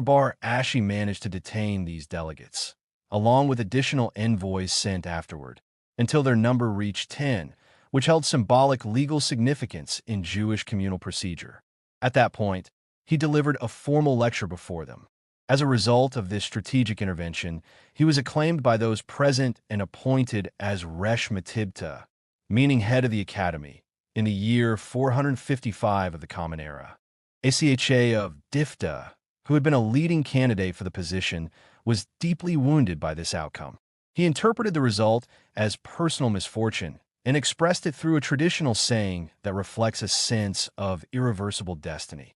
bar Ashi managed to detain these delegates, along with additional envoys sent afterward, until their number reached 10, which held symbolic legal significance in Jewish communal procedure. At that point, he delivered a formal lecture before them. As a result of this strategic intervention, he was acclaimed by those present and appointed as Resh Matibta, meaning head of the academy, in the year 455 of the Common Era. Asha of Difta, who had been a leading candidate for the position, was deeply wounded by this outcome. He interpreted the result as personal misfortune and expressed it through a traditional saying that reflects a sense of irreversible destiny,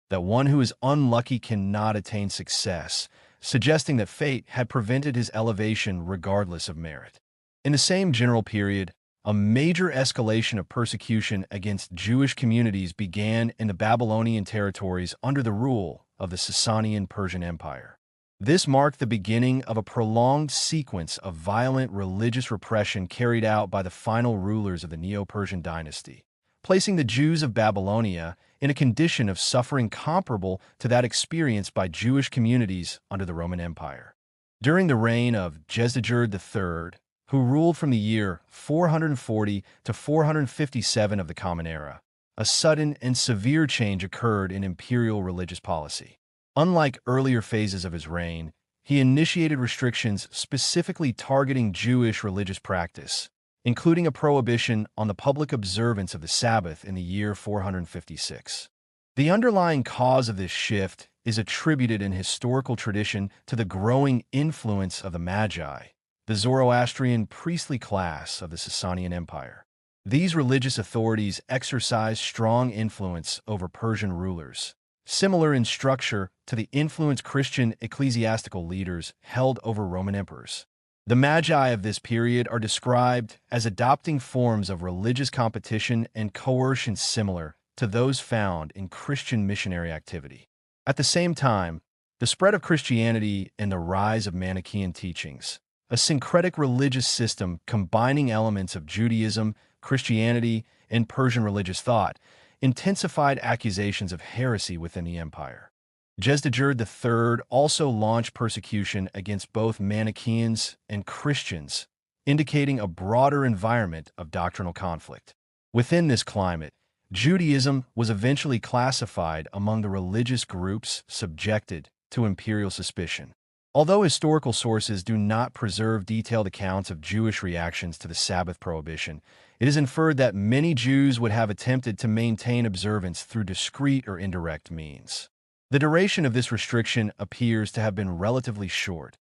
that one who is unlucky cannot attain success, suggesting that fate had prevented his elevation regardless of merit. In the same general period, a major escalation of persecution against Jewish communities began in the Babylonian territories under the rule of the Sasanian Persian Empire. This marked the beginning of a prolonged sequence of violent religious repression carried out by the final rulers of the Neo-Persian dynasty, placing the Jews of Babylonia in a condition of suffering comparable to that experienced by Jewish communities under the Roman Empire. During the reign of Jezdegerd III, who ruled from the year 440 to 457 of the Common Era, a sudden and severe change occurred in imperial religious policy. Unlike earlier phases of his reign, he initiated restrictions specifically targeting Jewish religious practice, including a prohibition on the public observance of the Sabbath in the year 456. The underlying cause of this shift is attributed in historical tradition to the growing influence of the Magi, the Zoroastrian priestly class of the Sasanian Empire. These religious authorities exercised strong influence over Persian rulers, similar in structure to the influence Christian ecclesiastical leaders held over Roman emperors. The Magi of this period are described as adopting forms of religious competition and coercion similar to those found in Christian missionary activity. At the same time, the spread of Christianity and the rise of Manichaean teachings, a syncretic religious system combining elements of Judaism, Christianity, and Persian religious thought, intensified accusations of heresy within the empire. Jezdegerd III also launched persecution against both Manichaeans and Christians, indicating a broader environment of doctrinal conflict. Within this climate, Judaism was eventually classified among the religious groups subjected to imperial suspicion. Although historical sources do not preserve detailed accounts of Jewish reactions to the Sabbath prohibition, it is inferred that many Jews would have attempted to maintain observance through discreet or indirect means. The duration of this restriction appears to have been relatively short,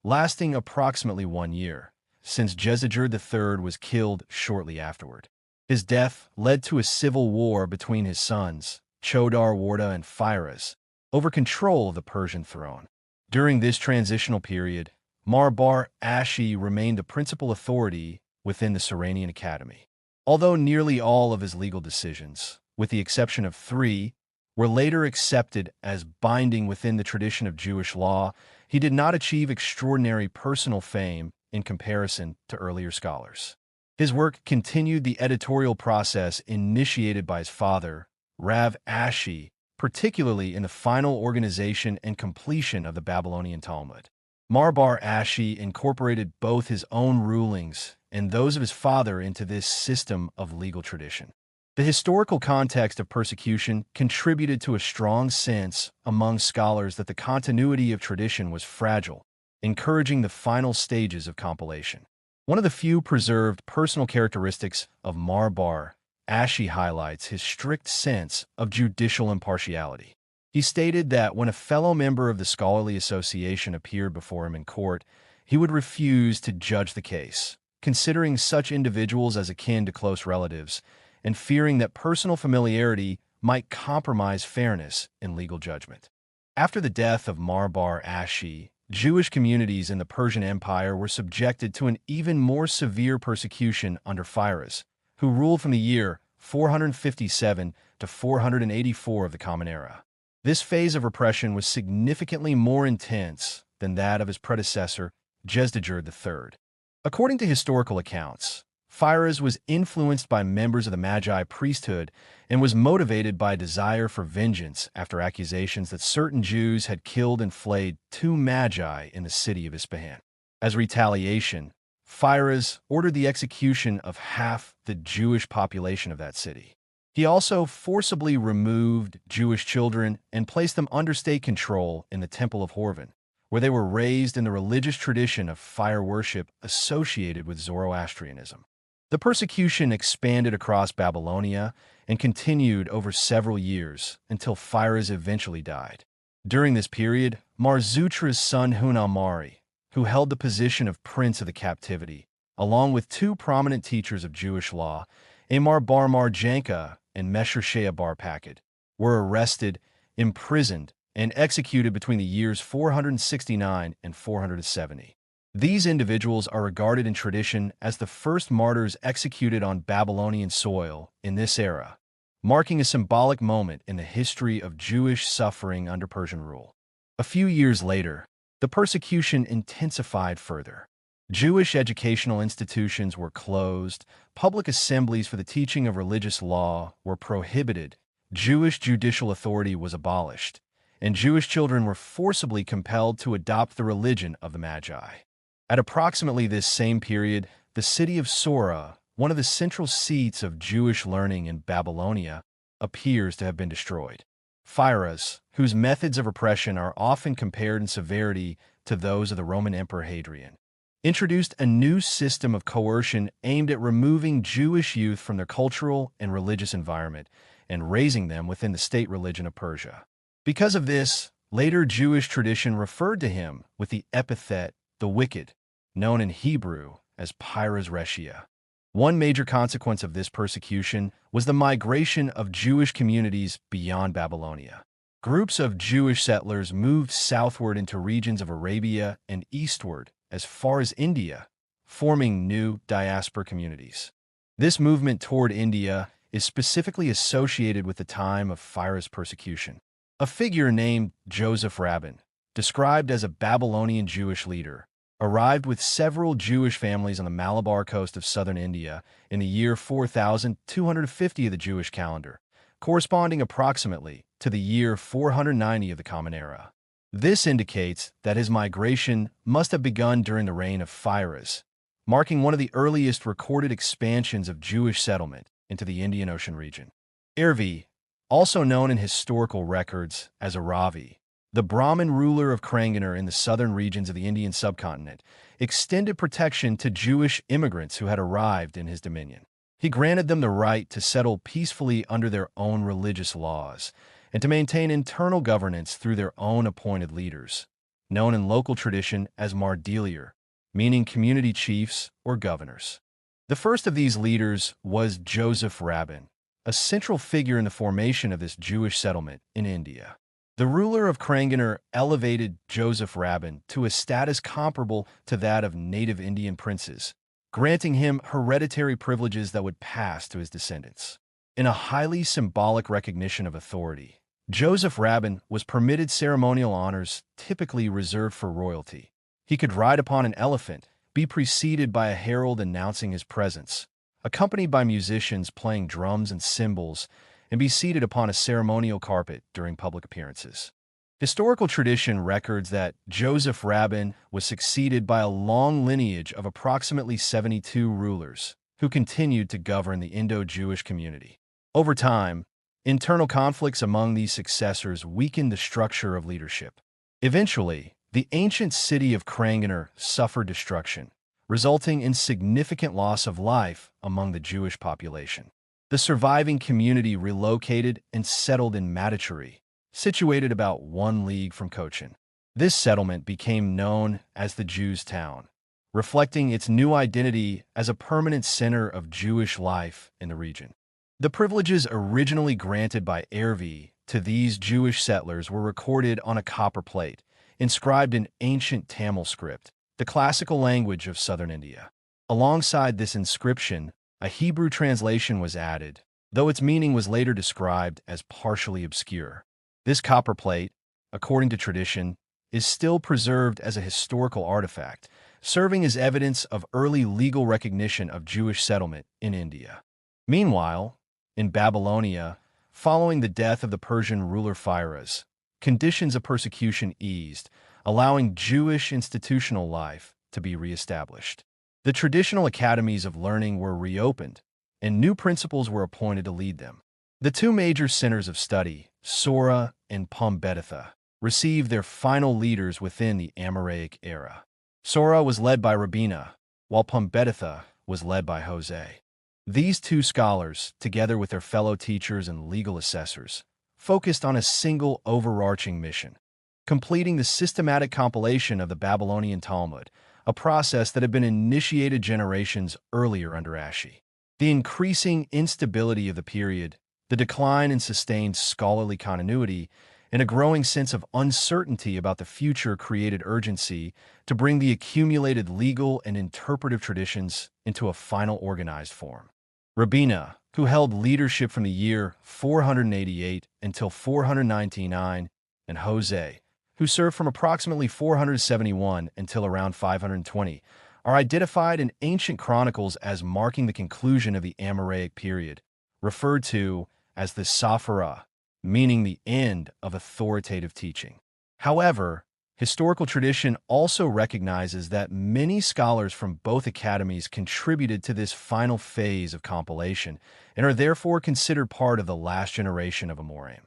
lasting approximately 1 year, since Jezdegerd III was killed shortly afterward. His death led to a civil war between his sons, Chodar-Warda and Firas, over control of the Persian throne. During this transitional period, Mar-Bar Ashi remained the principal authority within the Saranian Academy. Although nearly all of his legal decisions, with the exception of 3, were later accepted as binding within the tradition of Jewish law, he did not achieve extraordinary personal fame in comparison to earlier scholars. His work continued the editorial process initiated by his father, Rav Ashi, particularly in the final organization and completion of the Babylonian Talmud. Mar-Bar Ashi incorporated both his own rulings and those of his father into this system of legal tradition. The historical context of persecution contributed to a strong sense among scholars that the continuity of tradition was fragile, encouraging the final stages of compilation. One of the few preserved personal characteristics of Mar-Bar Ashi highlights his strict sense of judicial impartiality. He stated that when a fellow member of the scholarly association appeared before him in court, he would refuse to judge the case, considering such individuals as akin to close relatives, and fearing that personal familiarity might compromise fairness in legal judgment. After the death of Mar-Bar Ashi, Jewish communities in the Persian Empire were subjected to an even more severe persecution under Firas, who ruled from the year 457 to 484 of the Common Era. This phase of repression was significantly more intense than that of his predecessor, Jezdegerd III. According to historical accounts, Firas was influenced by members of the Magi priesthood and was motivated by a desire for vengeance after accusations that certain Jews had killed and flayed 2 Magi in the city of Ispahan. As retaliation, Firas ordered the execution of half the Jewish population of that city. He also forcibly removed Jewish children and placed them under state control in the Temple of Horvan, where they were raised in the religious tradition of fire worship associated with Zoroastrianism. The persecution expanded across Babylonia and continued over several years until Firas eventually died. During this period, Marzutra's son Hunamari, who held the position of prince of the captivity, along with 2 prominent teachers of Jewish law, Amar bar Marjanka and Mesher Shea bar Pakid, were arrested, imprisoned, and executed between the years 469 and 470. These individuals are regarded in tradition as the first martyrs executed on Babylonian soil in this era, marking a symbolic moment in the history of Jewish suffering under Persian rule. A few years later, the persecution intensified further. Jewish educational institutions were closed, public assemblies for the teaching of religious law were prohibited, Jewish judicial authority was abolished, and Jewish children were forcibly compelled to adopt the religion of the Magi. At approximately this same period, the city of Sora, one of the central seats of Jewish learning in Babylonia, appears to have been destroyed. Firas, whose methods of repression are often compared in severity to those of the Roman Emperor Hadrian, introduced a new system of coercion aimed at removing Jewish youth from their cultural and religious environment and raising them within the state religion of Persia. Because of this, later Jewish tradition referred to him with the epithet the Wicked, known in Hebrew as Piras Reshia. One major consequence of this persecution was the migration of Jewish communities beyond Babylonia. Groups of Jewish settlers moved southward into regions of Arabia and eastward as far as India, forming new diaspora communities. This movement toward India is specifically associated with the time of Firas' persecution. A figure named Joseph Rabin, described as a Babylonian Jewish leader, arrived with several Jewish families on the Malabar coast of southern India in the year 4250 of the Jewish calendar, corresponding approximately to the year 490 of the Common Era. This indicates that his migration must have begun during the reign of Firas, marking one of the earliest recorded expansions of Jewish settlement into the Indian Ocean region. Ervi, also known in historical records as Aravi, The Brahmin ruler of Kranganer in the southern regions of the Indian subcontinent extended protection to Jewish immigrants who had arrived in his dominion. He granted them the right to settle peacefully under their own religious laws and to maintain internal governance through their own appointed leaders, known in local tradition as Mardelir, meaning community chiefs or governors. The first of these leaders was Joseph Rabin, a central figure in the formation of this Jewish settlement in India. The ruler of Kranganer elevated Joseph Rabin to a status comparable to that of native Indian princes, granting him hereditary privileges that would pass to his descendants. In a highly symbolic recognition of authority, Joseph Rabin was permitted ceremonial honors typically reserved for royalty. He could ride upon an elephant, be preceded by a herald announcing his presence, accompanied by musicians playing drums and cymbals, and be seated upon a ceremonial carpet during public appearances. Historical tradition records that Joseph Rabin was succeeded by a long lineage of approximately 72 rulers who continued to govern the Indo-Jewish community. Over time, internal conflicts among these successors weakened the structure of leadership. Eventually, the ancient city of Kranganer suffered destruction, resulting in significant loss of life among the Jewish population. The surviving community relocated and settled in Matachuri, situated about 1 league from Cochin. This settlement became known as the Jews' Town, reflecting its new identity as a permanent center of Jewish life in the region. The privileges originally granted by Ervi to these Jewish settlers were recorded on a copper plate, inscribed in ancient Tamil script, the classical language of southern India. Alongside this inscription, a Hebrew translation was added, though its meaning was later described as partially obscure. This copper plate, according to tradition, is still preserved as a historical artifact, serving as evidence of early legal recognition of Jewish settlement in India. Meanwhile, in Babylonia, following the death of the Persian ruler Firouz, conditions of persecution eased, allowing Jewish institutional life to be reestablished. The traditional academies of learning were reopened, and new principals were appointed to lead them. The two major centers of study, Sora and Pumbeditha, received their final leaders within the AMORAIC era. Sora was led by Rabina, while Pumbeditha was led by Jose. These two scholars, together with their fellow teachers and legal assessors, focused on a single overarching mission: completing the systematic compilation of the Babylonian Talmud, a process that had been initiated generations earlier under Ashi. The increasing instability of the period, the decline in sustained scholarly continuity, and a growing sense of uncertainty about the future created urgency to bring the accumulated legal and interpretive traditions into a final organized form. Rabina, who held leadership from the year 488 until 499, and Jose, who served from approximately 471 until around 520, are identified in ancient chronicles as marking the conclusion of the Amoraic period, referred to as the Saphira, meaning the end of authoritative teaching. However, historical tradition also recognizes that many scholars from both academies contributed to this final phase of compilation and are therefore considered part of the last generation of AMORAIM.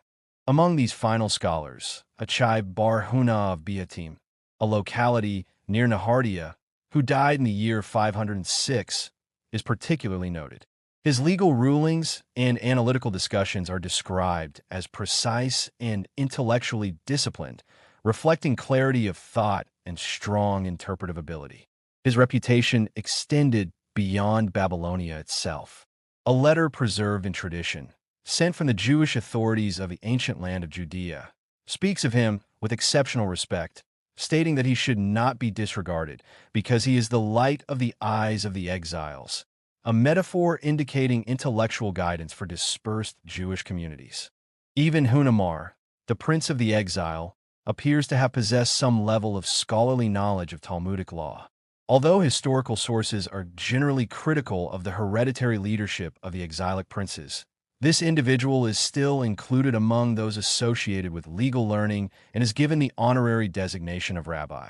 Among these final scholars, Achai Bar Huna of Beatim, a locality near Nahardia, who died in the year 506, is particularly noted. His legal rulings and analytical discussions are described as precise and intellectually disciplined, reflecting clarity of thought and strong interpretive ability. His reputation extended beyond Babylonia itself. A letter preserved in tradition, sent from the Jewish authorities of the ancient land of Judea, speaks of him with exceptional respect, stating that he should not be disregarded because he is the light of the eyes of the exiles, a metaphor indicating intellectual guidance for dispersed Jewish communities. Even Hunamar, the prince of the exile, appears to have possessed some level of scholarly knowledge of Talmudic law. Although historical sources are generally critical of the hereditary leadership of the exilic princes, this individual is still included among those associated with legal learning and is given the honorary designation of rabbi.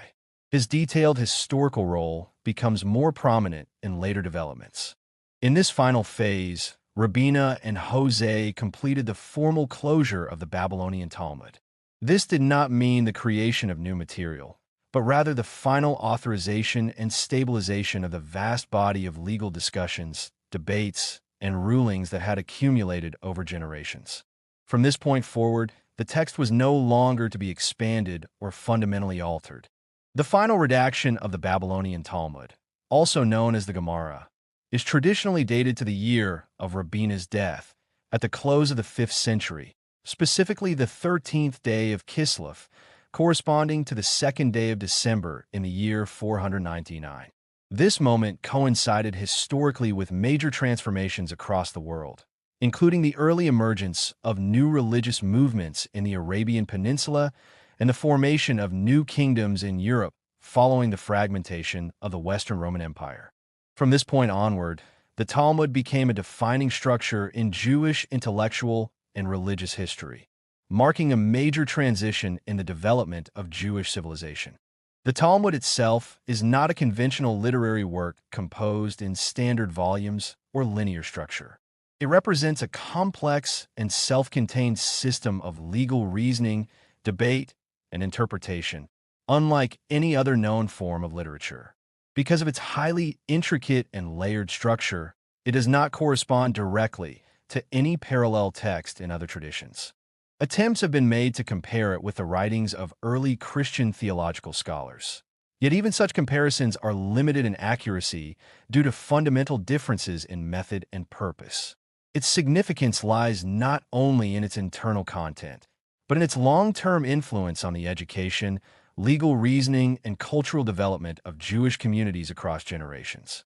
His detailed historical role becomes more prominent in later developments. In this final phase, Rabina and Jose completed the formal closure of the Babylonian Talmud. This did not mean the creation of new material, but rather the final authorization and stabilization of the vast body of legal discussions, debates, and rulings that had accumulated over generations. From this point forward, the text was no longer to be expanded or fundamentally altered. The final redaction of the Babylonian Talmud, also known as the Gemara, is traditionally dated to the year of Rabbina's death, at the close of the 5th century, specifically the 13th day of Kislev, corresponding to the 2nd day of December in the year 499. This moment coincided historically with major transformations across the world, including the early emergence of new religious movements in the Arabian Peninsula and the formation of new kingdoms in Europe following the fragmentation of the Western Roman Empire. From this point onward, the Talmud became a defining structure in Jewish intellectual and religious history, marking a major transition in the development of Jewish civilization. The Talmud itself is not a conventional literary work composed in standard volumes or linear structure. It represents a complex and self-contained system of legal reasoning, debate, and interpretation, unlike any other known form of literature. Because of its highly intricate and layered structure, it does not correspond directly to any parallel text in other traditions. Attempts have been made to compare it with the writings of early Christian theological scholars. Yet even such comparisons are limited in accuracy due to fundamental differences in method and purpose. Its significance lies not only in its internal content, but in its long-term influence on the education, legal reasoning, and cultural development of Jewish communities across generations.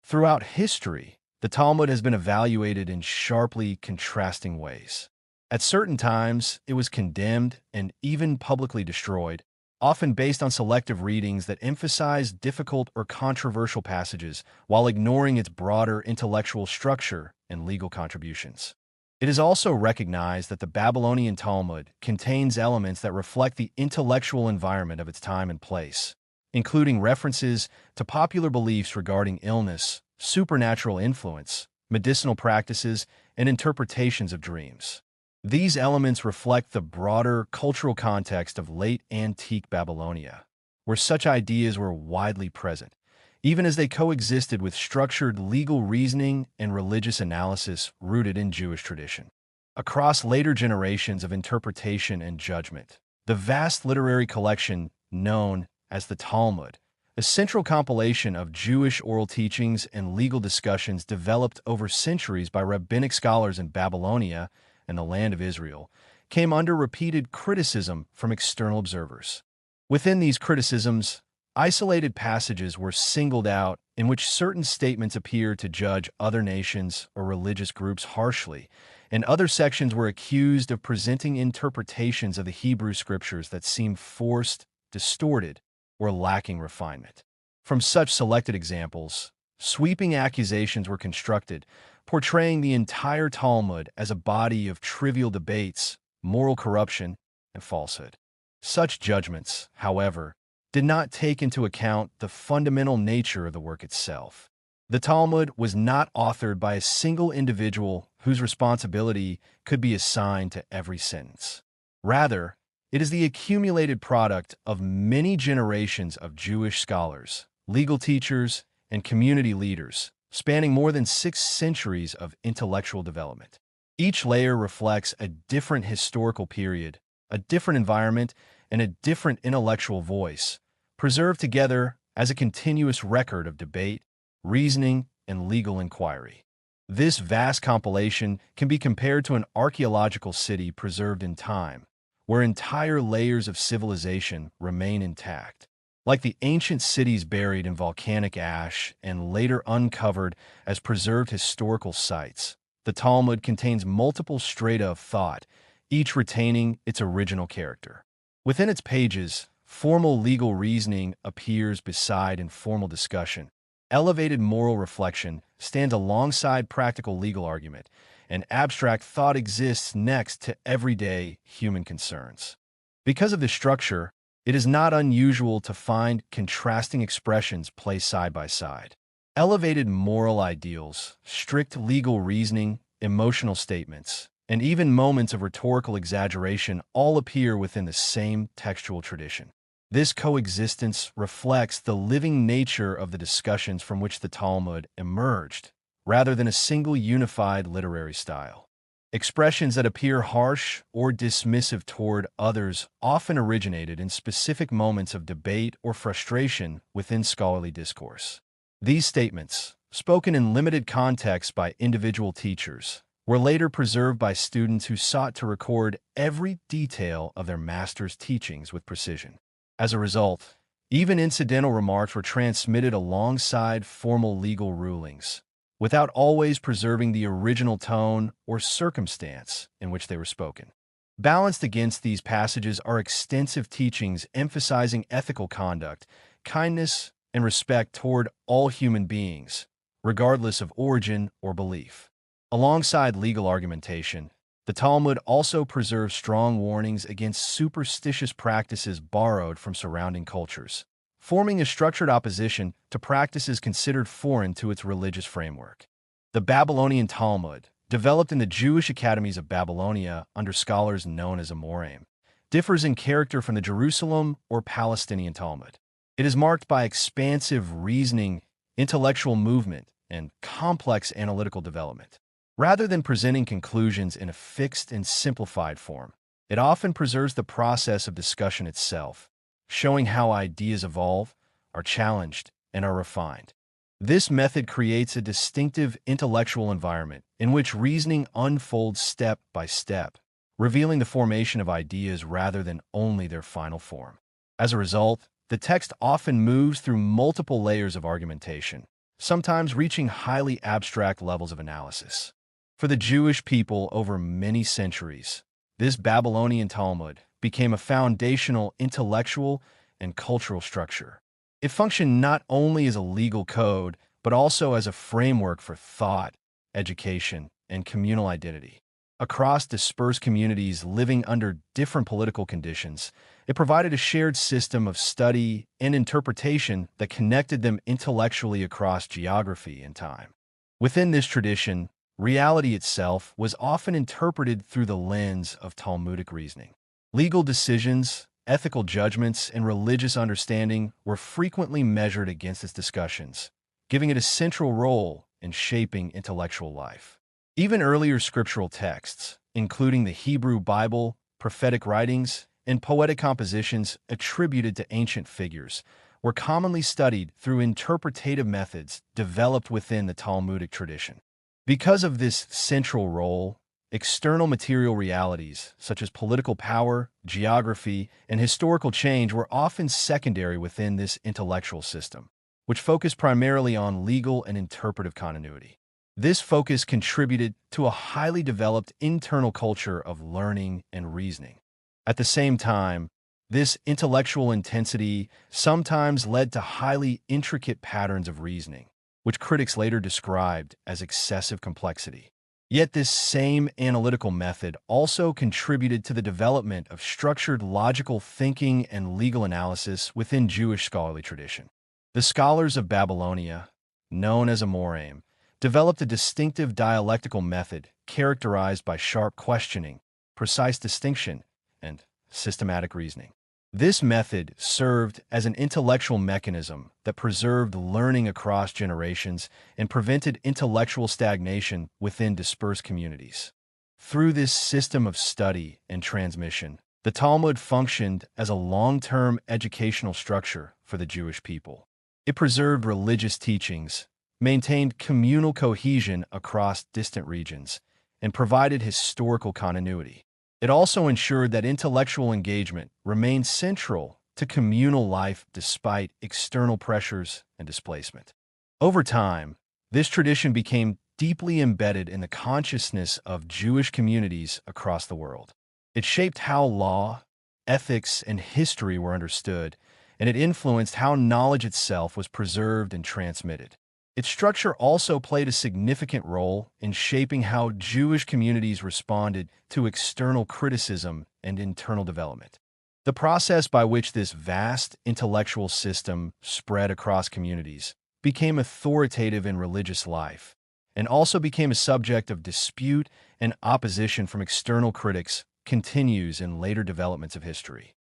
Throughout history, the Talmud has been evaluated in sharply contrasting ways. At certain times, it was condemned and even publicly destroyed, often based on selective readings that emphasized difficult or controversial passages while ignoring its broader intellectual structure and legal contributions. It is also recognized that the Babylonian Talmud contains elements that reflect the intellectual environment of its time and place, including references to popular beliefs regarding illness, supernatural influence, medicinal practices, and interpretations of dreams. These elements reflect the broader cultural context of late antique Babylonia, where such ideas were widely present, even as they coexisted with structured legal reasoning and religious analysis rooted in Jewish tradition. Across later generations of interpretation and judgment, the vast literary collection known as the Talmud, a central compilation of Jewish oral teachings and legal discussions developed over centuries by rabbinic scholars in Babylonia and the land of Israel, came under repeated criticism from external observers. Within these criticisms, isolated passages were singled out in which certain statements appeared to judge other nations or religious groups harshly, and other sections were accused of presenting interpretations of the Hebrew scriptures that seemed forced, distorted, or lacking refinement. From such selected examples, sweeping accusations were constructed, portraying the entire Talmud as a body of trivial debates, moral corruption, and falsehood. Such judgments, however, did not take into account the fundamental nature of the work itself. The Talmud was not authored by a single individual whose responsibility could be assigned to every sentence. Rather, it is the accumulated product of many generations of Jewish scholars, legal teachers, and community leaders, spanning more than 6 centuries of intellectual development. Each layer reflects a different historical period, a different environment, and a different intellectual voice, preserved together as a continuous record of debate, reasoning, and legal inquiry. This vast compilation can be compared to an archaeological city preserved in time, where entire layers of civilization remain intact. Like the ancient cities buried in volcanic ash and later uncovered as preserved historical sites, the Talmud contains multiple strata of thought, each retaining its original character. Within its pages, formal legal reasoning appears beside informal discussion. Elevated moral reflection stands alongside practical legal argument, and abstract thought exists next to everyday human concerns. Because of this structure, it is not unusual to find contrasting expressions placed side by side. Elevated moral ideals, strict legal reasoning, emotional statements, and even moments of rhetorical exaggeration all appear within the same textual tradition. This coexistence reflects the living nature of the discussions from which the Talmud emerged, rather than a single unified literary style. Expressions that appear harsh or dismissive toward others often originated in specific moments of debate or frustration within scholarly discourse. These statements, spoken in limited context by individual teachers, were later preserved by students who sought to record every detail of their master's teachings with precision. As a result, even incidental remarks were transmitted alongside formal legal rulings, without always preserving the original tone or circumstance in which they were spoken. Balanced against these passages are extensive teachings emphasizing ethical conduct, kindness, and respect toward all human beings, regardless of origin or belief. Alongside legal argumentation, the Talmud also preserves strong warnings against superstitious practices borrowed from surrounding cultures, forming a structured opposition to practices considered foreign to its religious framework. The Babylonian Talmud, developed in the Jewish academies of Babylonia under scholars known as AMORAIM, differs in character from the Jerusalem or Palestinian Talmud. It is marked by expansive reasoning, intellectual movement, and complex analytical development. Rather than presenting conclusions in a fixed and simplified form, it often preserves the process of discussion itself, showing how ideas evolve, are challenged, and are refined. This method creates a distinctive intellectual environment in which reasoning unfolds step by step, revealing the formation of ideas rather than only their final form. As a result, the text often moves through multiple layers of argumentation, sometimes reaching highly abstract levels of analysis. For the Jewish people over many centuries, this Babylonian Talmud became a foundational intellectual and cultural structure. It functioned not only as a legal code, but also as a framework for thought, education, and communal identity. Across dispersed communities living under different political conditions, it provided a shared system of study and interpretation that connected them intellectually across geography and time. Within this tradition, reality itself was often interpreted through the lens of Talmudic reasoning. Legal decisions, ethical judgments, and religious understanding were frequently measured against its discussions, giving it a central role in shaping intellectual life. Even earlier scriptural texts, including the Hebrew Bible, prophetic writings, and poetic compositions attributed to ancient figures, were commonly studied through interpretative methods developed within the Talmudic tradition. Because of this central role, external material realities, such as political power, geography, and historical change, were often secondary within this intellectual system, which focused primarily on legal and interpretive continuity. This focus contributed to a highly developed internal culture of learning and reasoning. At the same time, this intellectual intensity sometimes led to highly intricate patterns of reasoning, which critics later described as excessive complexity. Yet this same analytical method also contributed to the development of structured logical thinking and legal analysis within Jewish scholarly tradition. The scholars of Babylonia, known as AMORAIM, developed a distinctive dialectical method characterized by sharp questioning, precise distinction, and systematic reasoning. This method served as an intellectual mechanism that preserved learning across generations and prevented intellectual stagnation within dispersed communities. Through this system of study and transmission, the Talmud functioned as a long-term educational structure for the Jewish people. It preserved religious teachings, maintained communal cohesion across distant regions, and provided historical continuity. It also ensured that intellectual engagement remained central to communal life despite external pressures and displacement. Over time, this tradition became deeply embedded in the consciousness of Jewish communities across the world. It shaped how law, ethics, and history were understood, and it influenced how knowledge itself was preserved and transmitted. Its structure also played a significant role in shaping how Jewish communities responded to external criticism and internal development. The process by which this vast intellectual system spread across communities became authoritative in religious life, and also became a subject of dispute and opposition from external critics, continues in later developments of history.